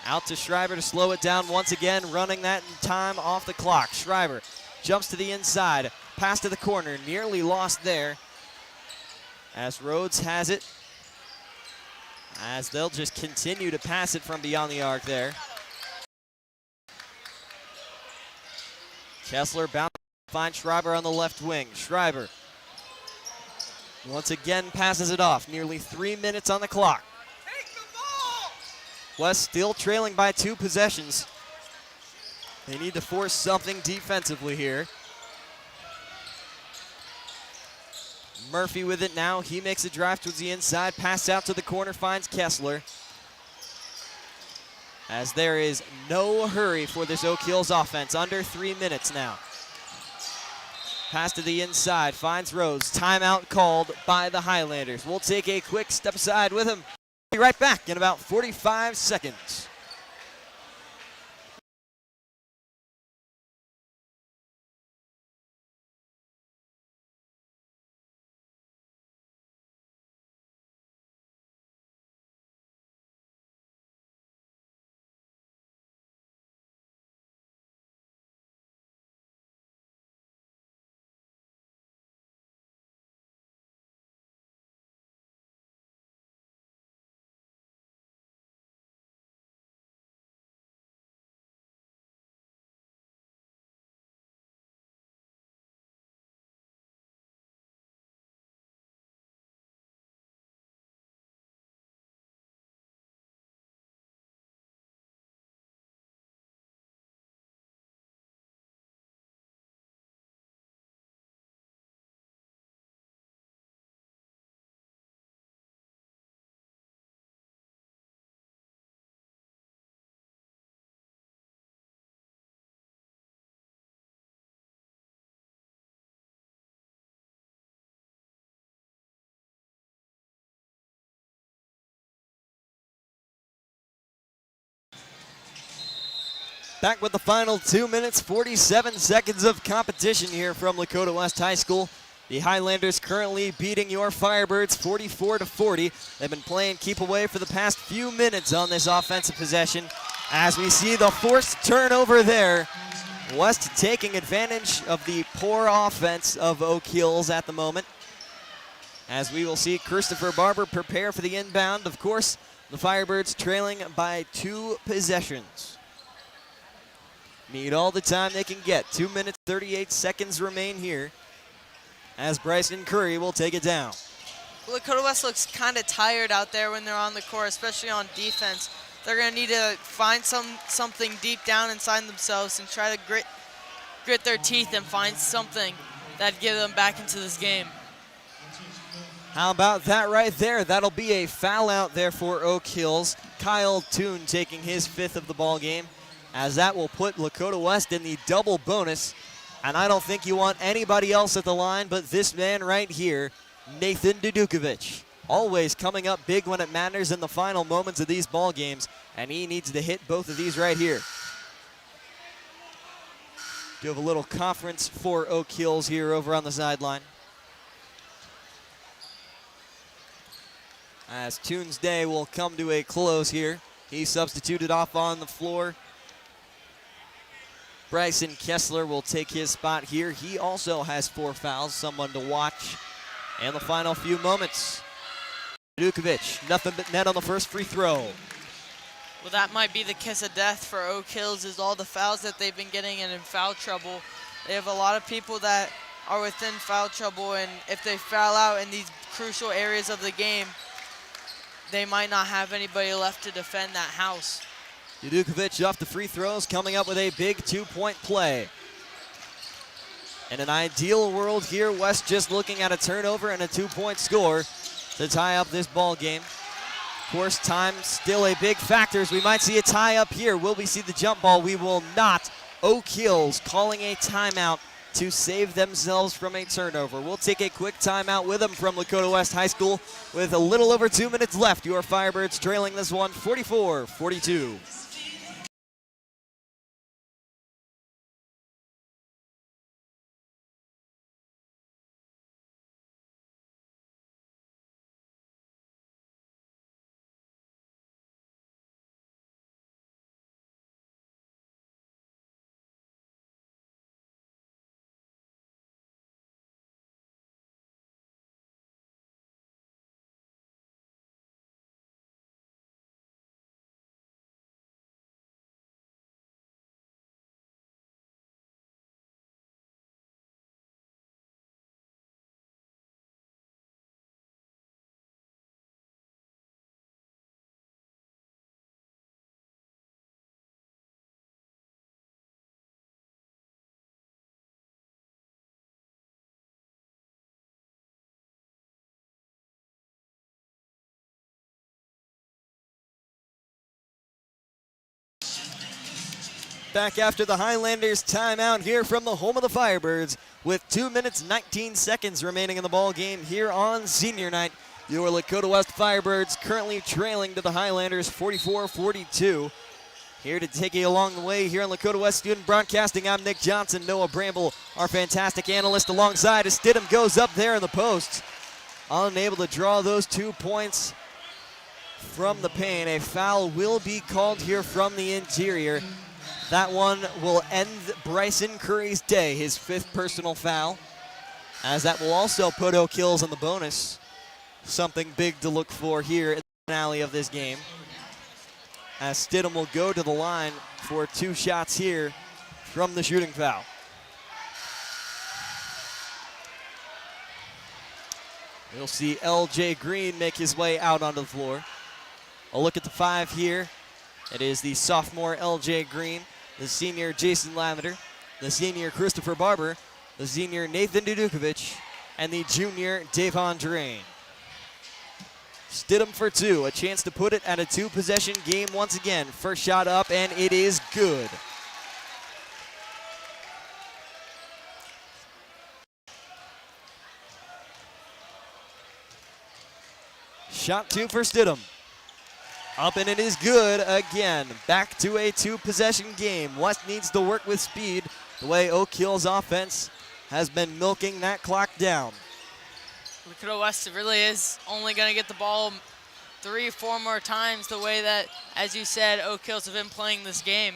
Speaker 1: Out to Schreiber to slow it down once again, running that in time off the clock. Schreiber jumps to the inside, pass to the corner, nearly lost there. As Rhodes has it, as they'll just continue to pass it from beyond the arc there. Kessler bounces, finds Schreiber on the left wing. Schreiber once again passes it off. Nearly 3 minutes on the clock. West still trailing by 2 possessions. They need to force something defensively here. Murphy with it now. He makes a drive towards the inside. Pass out to the corner, finds Kessler. As there is no hurry for this Oak Hills offense. Under 3 minutes now. Pass to the inside, finds Rhodes. Timeout called by the Highlanders. We'll take a quick step aside with him. Be right back in about 45 seconds. Back with the final 2 minutes, 47 seconds of competition here from Lakota West High School. The Highlanders currently beating your Firebirds 44-40. They've been playing keep away for the past few minutes on this offensive possession. As we see the forced turnover there. West taking advantage of the poor offense of Oak Hills at the moment. As we will see Christopher Barber prepare for the inbound. Of course, the Firebirds trailing by 2 possessions. Need all the time they can get. 2 minutes, 38 seconds remain here as Bryson Curry will take it down.
Speaker 3: Lakota West looks kind of tired out there when they're on the court, especially on defense. They're going to need to find something deep down inside themselves and try to grit their teeth and find something that'd get them back into this game.
Speaker 1: How about that right there? That'll be a foul out there for Oak Hills. Kyle Toon taking his 5th of the ball game, as that will put Lakota West in the double bonus. And I don't think you want anybody else at the line but this man right here, Nathan Dudukovic. Always coming up big when it matters in the final moments of these ball games, and he needs to hit both of these right here. Do have a little conference for Oak Hills here over on the sideline. As Toon's day will come to a close here. He substituted off on the floor. Bryson Kessler will take his spot here. He also has 4 fouls, someone to watch in the final few moments. Dudukovic, nothing but net on the first free throw.
Speaker 3: Well, that might be the kiss of death for Oak Hills, is all the fouls that they've been getting and in foul trouble They have a lot of people that are within foul trouble, and if they foul out in these crucial areas of the game, they might not have anybody left to defend that house.
Speaker 1: Dudukovic off the free throws, coming up with a big 2-point play. In an ideal world here, West just looking at a turnover and a 2-point score to tie up this ball game. Of course, time still a big factor, as we might see a tie up here. Will we see the jump ball? We will not. Oak Hills calling a timeout to save themselves from a turnover. We'll take a quick timeout with them from Lakota West High School with a little over 2 minutes left. Your Firebirds trailing this one 44-42. Back after the Highlanders timeout here from the home of the Firebirds with 2 minutes 19 seconds remaining in the ball game here on senior night. Your Lakota West Firebirds currently trailing to the Highlanders 44-42. Here to take you along the way here on Lakota West Student Broadcasting, I'm Nick Johnson. Noah Bramble, our fantastic analyst, alongside as Stidham goes up there in the post. Unable to draw those 2 points from the paint. A foul will be called here from the interior. That one will end Bryson Curry's day, his 5th personal foul, as that will also put Oak Hills on the bonus. Something big to look for here in the finale of this game, as Stidham will go to the line for 2 shots here from the shooting foul. We'll see LJ Green make his way out onto the floor. A look at the 5 here. It is the sophomore LJ Green, the senior Jason Lavender, the senior Christopher Barber, the senior Nathan Dudukovic, and the junior Davon Drain. Stidham for 2, a chance to put it at a 2-possession game once again. First shot up, and it is good. Shot 2 for Stidham. Up, and it is good again. Back to a 2-possession game. West needs to work with speed, the way Oak Hills offense has been milking that clock down.
Speaker 3: Lakota West really is only going to get the ball 3 or 4 more times, the way that, as you said, Oak Hills have been playing this game.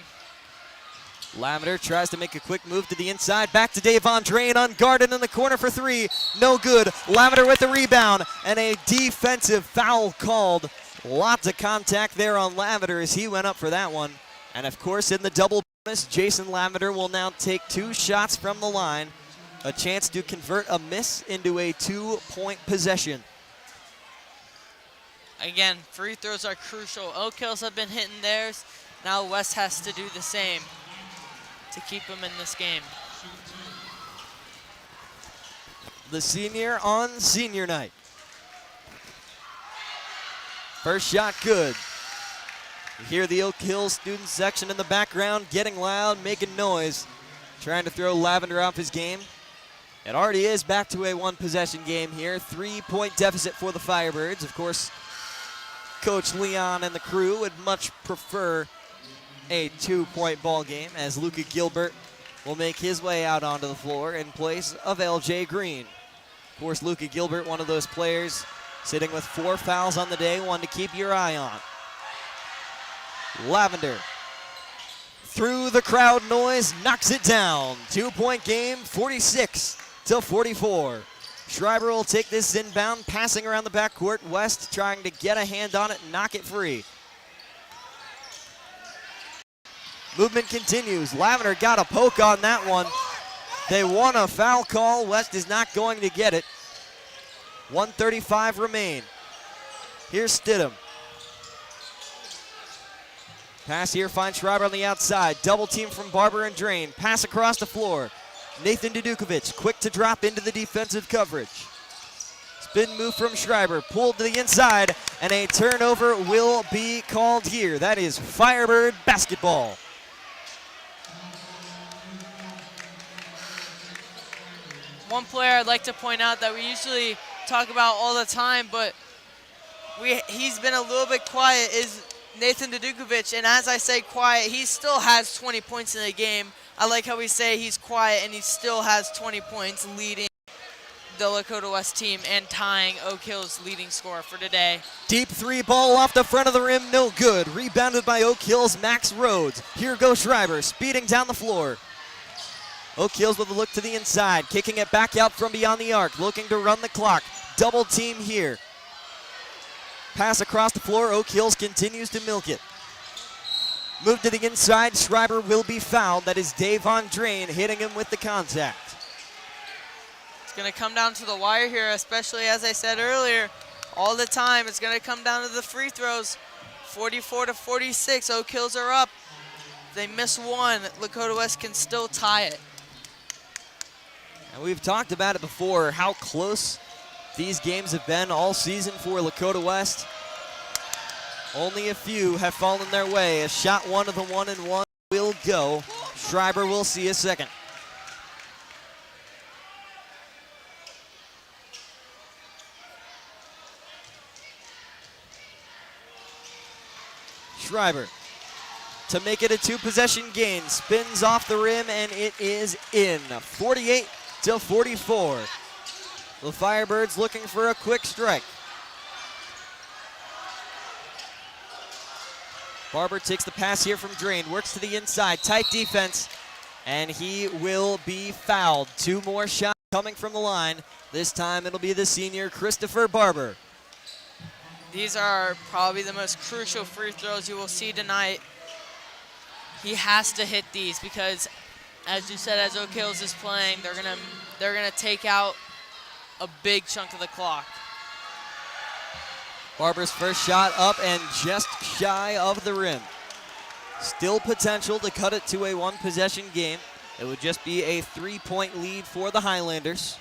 Speaker 1: Lavender tries to make a quick move to the inside. Back to Davon Drain, unguarded in the corner for 3. No good. Lavender with the rebound, and a defensive foul called. Lots of contact there on Lavender as he went up for that one. And of course, in the double bonus, Jason Lavender will now take 2 shots from the line. A chance to convert a miss into a 2-point possession.
Speaker 3: Again, free throws are crucial. Oak Hills have been hitting theirs. Now West has to do the same to keep them in this game.
Speaker 1: The senior on senior night. First shot good. You hear the Oak Hills student section in the background getting loud, making noise, trying to throw Lavender off his game. It already is back to a 1-possession game here. 3-point deficit for the Firebirds. Of course, Coach Leon and the crew would much prefer a 2-point ball game, as Luca Gilbert will make his way out onto the floor in place of LJ Green. Of course, Luca Gilbert, one of those players sitting with 4 fouls on the day, one to keep your eye on. Lavender, through the crowd noise, knocks it down. 2-point game, 46-44. Schreiber will take this inbound, passing around the backcourt. West trying to get a hand on it, knock it free. Movement continues. Lavender got a poke on that one. They want a foul call. West is not going to get it. 1:35 remain. Here's Stidham. Pass here finds Schreiber on the outside. Double team from Barber and Drain. Pass across the floor. Nathan Dudukovic quick to drop into the defensive coverage. Spin move from Schreiber, pulled to the inside, and a turnover will be called here. That is Firebird basketball.
Speaker 3: One player I'd like to point out that we usually talk about all the time, but he's been a little bit quiet, is Nathan Dudukovic. And as I say quiet, he still has 20 points in the game. I like how we say he's quiet and he still has 20 points, leading the Lakota West team and tying Oak Hill's leading scorer for today.
Speaker 1: Deep three ball off the front of the rim, no good. Rebounded by Oak Hill's Max Rhodes. Here goes Schreiber, speeding down the floor. Oak Hills with a look to the inside, kicking it back out from beyond the arc, looking to run the clock. Double team here. Pass across the floor, Oak Hills continues to milk it. Move to the inside, Schreiber will be fouled. That is Davon Drain hitting him with the contact.
Speaker 3: It's going to come down to the wire here, especially as I said earlier, all the time. It's going to come down to the free throws. 44-46, Oak Hills are up. If they miss one, Lakota West can still tie it.
Speaker 1: And we've talked about it before, how close these games have been all season for Lakota West. Only a few have fallen their way. A shot one of the 1-and-1 will go. Schreiber will see a second. Schreiber to make it a two-possession gain. Spins off the rim, and it is in. 48-44. The Firebirds looking for a quick strike. Barber takes the pass here from Drain, works to the inside, tight defense, and he will be fouled. Two more shots coming from the line. This time it'll be the senior Christopher Barber.
Speaker 3: These are probably the most crucial free throws you will see tonight. He has to hit these because, as you said, as Oak Hills is playing, they're gonna take out a big chunk of the clock.
Speaker 1: Barber's first shot up and just shy of the rim. Still potential to cut it to a one-possession game. It would just be a 3-point lead for the Highlanders.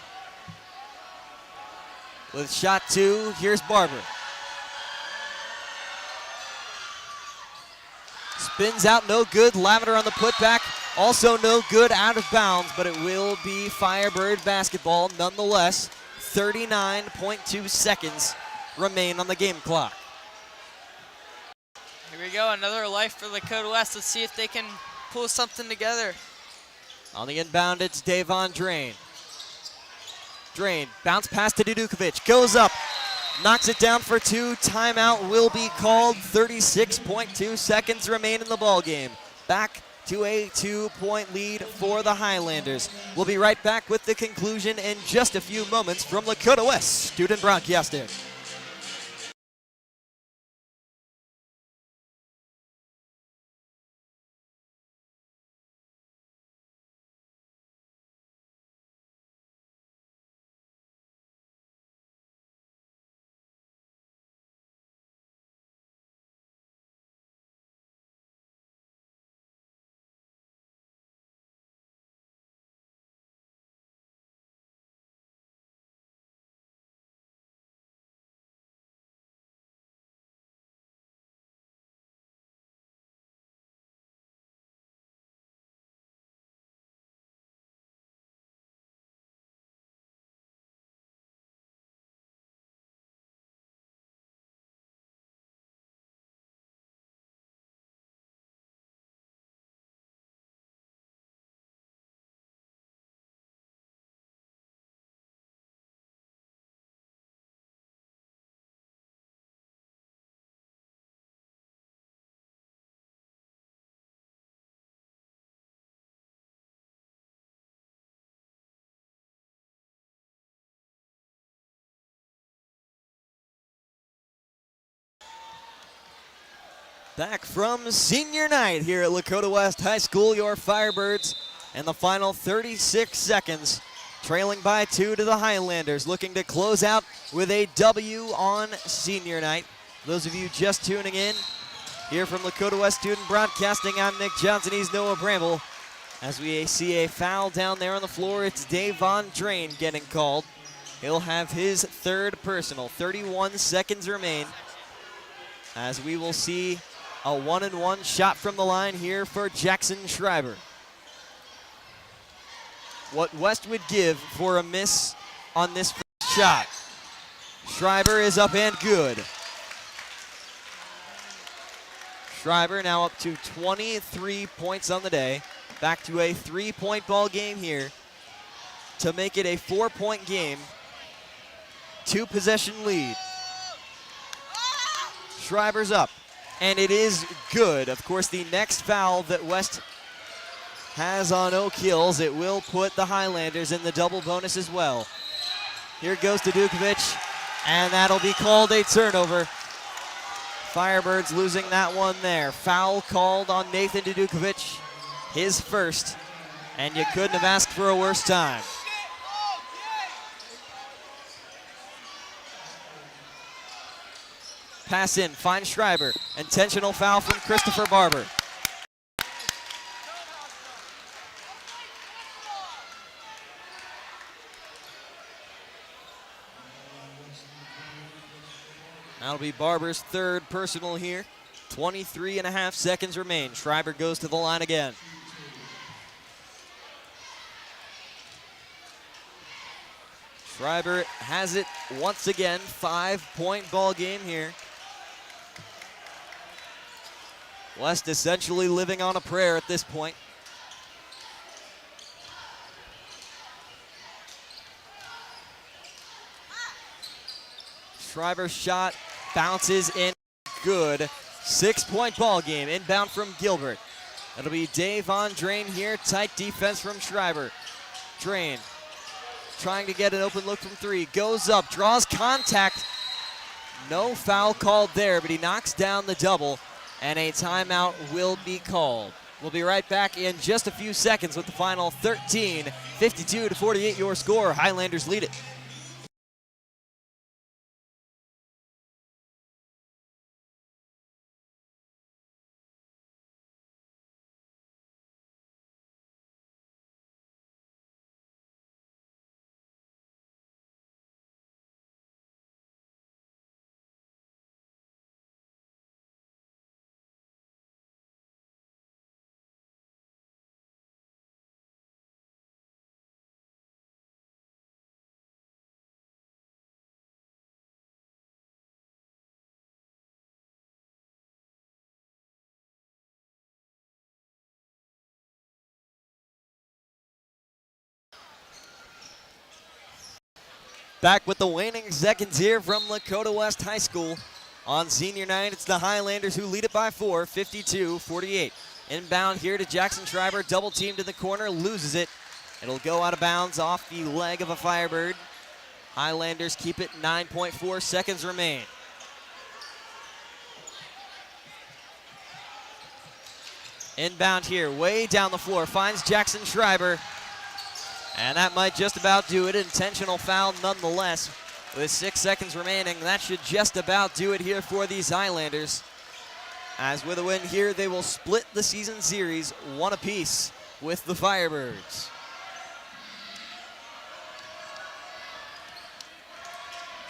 Speaker 1: With shot two, here's Barber. Spins out, no good. Lavender on the putback, also no good, out of bounds, but it will be Firebird basketball nonetheless. 39.2 seconds remain on the game clock.
Speaker 3: Here we go, another life for Lakota West. Let's see if they can pull something together.
Speaker 1: On the inbound, it's Davon Drain. Drain, bounce pass to Dudukovic, goes up, knocks it down for two. Timeout will be called. 36.2 seconds remain in the ball game. Back to a 2-point lead for the Highlanders. We'll be right back with the conclusion in just a few moments from Lakota West Student Broadcasting. Back from senior night here at Lakota West High School, your Firebirds And the final 36 seconds, trailing by 2 to the Highlanders, looking to close out with a W on senior night. For those of you just tuning in, here from Lakota West Student Broadcasting, I'm Nick Johnson, he's Noah Bramble. As we see a foul down there on the floor, it's Davon Drain getting called. He'll have his third personal. 31 seconds remain, as we will see a 1-and-1 shot from the line here for Jackson Schreiber. What West would give for a miss on this first shot. Schreiber is up and good. Schreiber now up to 23 points on the day. Back to a 3-point ball game here to make it a 4-point game. 2-possession lead. Schreiber's up, and it is good. Of course, the next foul that West has on Oak Hills, it will put the Highlanders in the double bonus as well. Here goes to Dukovic, and that'll be called a turnover. Firebirds losing that one there. Foul called on Nathan Dukovic, his first, and you couldn't have asked for a worse time. Pass in, finds Schreiber. Intentional foul from Christopher Barber. That'll be Barber's third personal here. 23.5 seconds remain. Schreiber goes to the line again. Schreiber has it once again. 5-point ball game here. West essentially living on a prayer at this point. Schreiber's shot bounces in good. 6-point ball game. Inbound from Gilbert. It'll be Davon Drain here. Tight defense from Schreiber. Drain trying to get an open look from 3. Goes up, draws contact. No foul called there, but he knocks down the double, and a timeout will be called. We'll be right back in just a few seconds with the final 13, 52-48 your score. Highlanders lead it. Back with the waning seconds here from Lakota West High School. On senior night, it's the Highlanders who lead it by 4, 52-48. Inbound here to Jackson Schreiber, double teamed in the corner, loses it. It'll go out of bounds off the leg of a Firebird. Highlanders keep it, 9.4 seconds remain. Inbound here, way down the floor, finds Jackson Schreiber. And that might just about do it. Intentional foul nonetheless. With 6 seconds remaining, that should just about do it here for these Highlanders. As with a win here, they will split the season series 1 apiece with the Firebirds.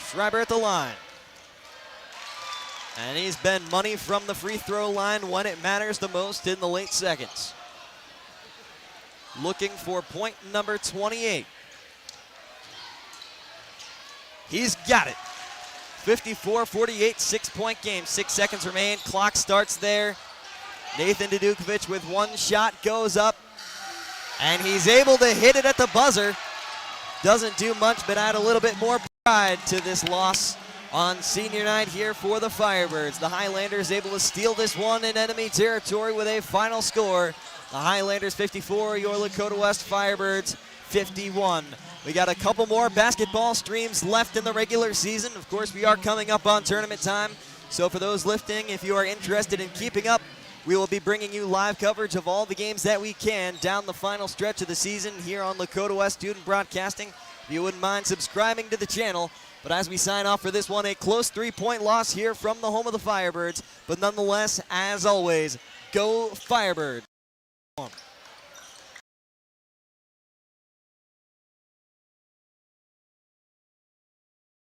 Speaker 1: Schreiber at the line. And he's been money from the free throw line when it matters the most in the late seconds. Looking for point number 28. He's got it. 54-48, 6-point game. 6 seconds remain. Clock starts there. Nathan Dukovic with 1 shot goes up. And he's able to hit it at the buzzer. Doesn't do much, but add a little bit more pride to this loss on senior night here for the Firebirds. The Highlanders able to steal this one in enemy territory with a final score. The Highlanders 54, your Lakota West Firebirds 51. We got a couple more basketball streams left in the regular season. Of course, we are coming up on tournament time. So for those lifting, if you are interested in keeping up We will be bringing you live coverage of all the games that we can down the final stretch of the season here on Lakota West Student Broadcasting. If you wouldn't mind subscribing to the channel. But as we sign off for this one, a close 3-point loss here from the home of the Firebirds. But nonetheless, as always, go Firebirds.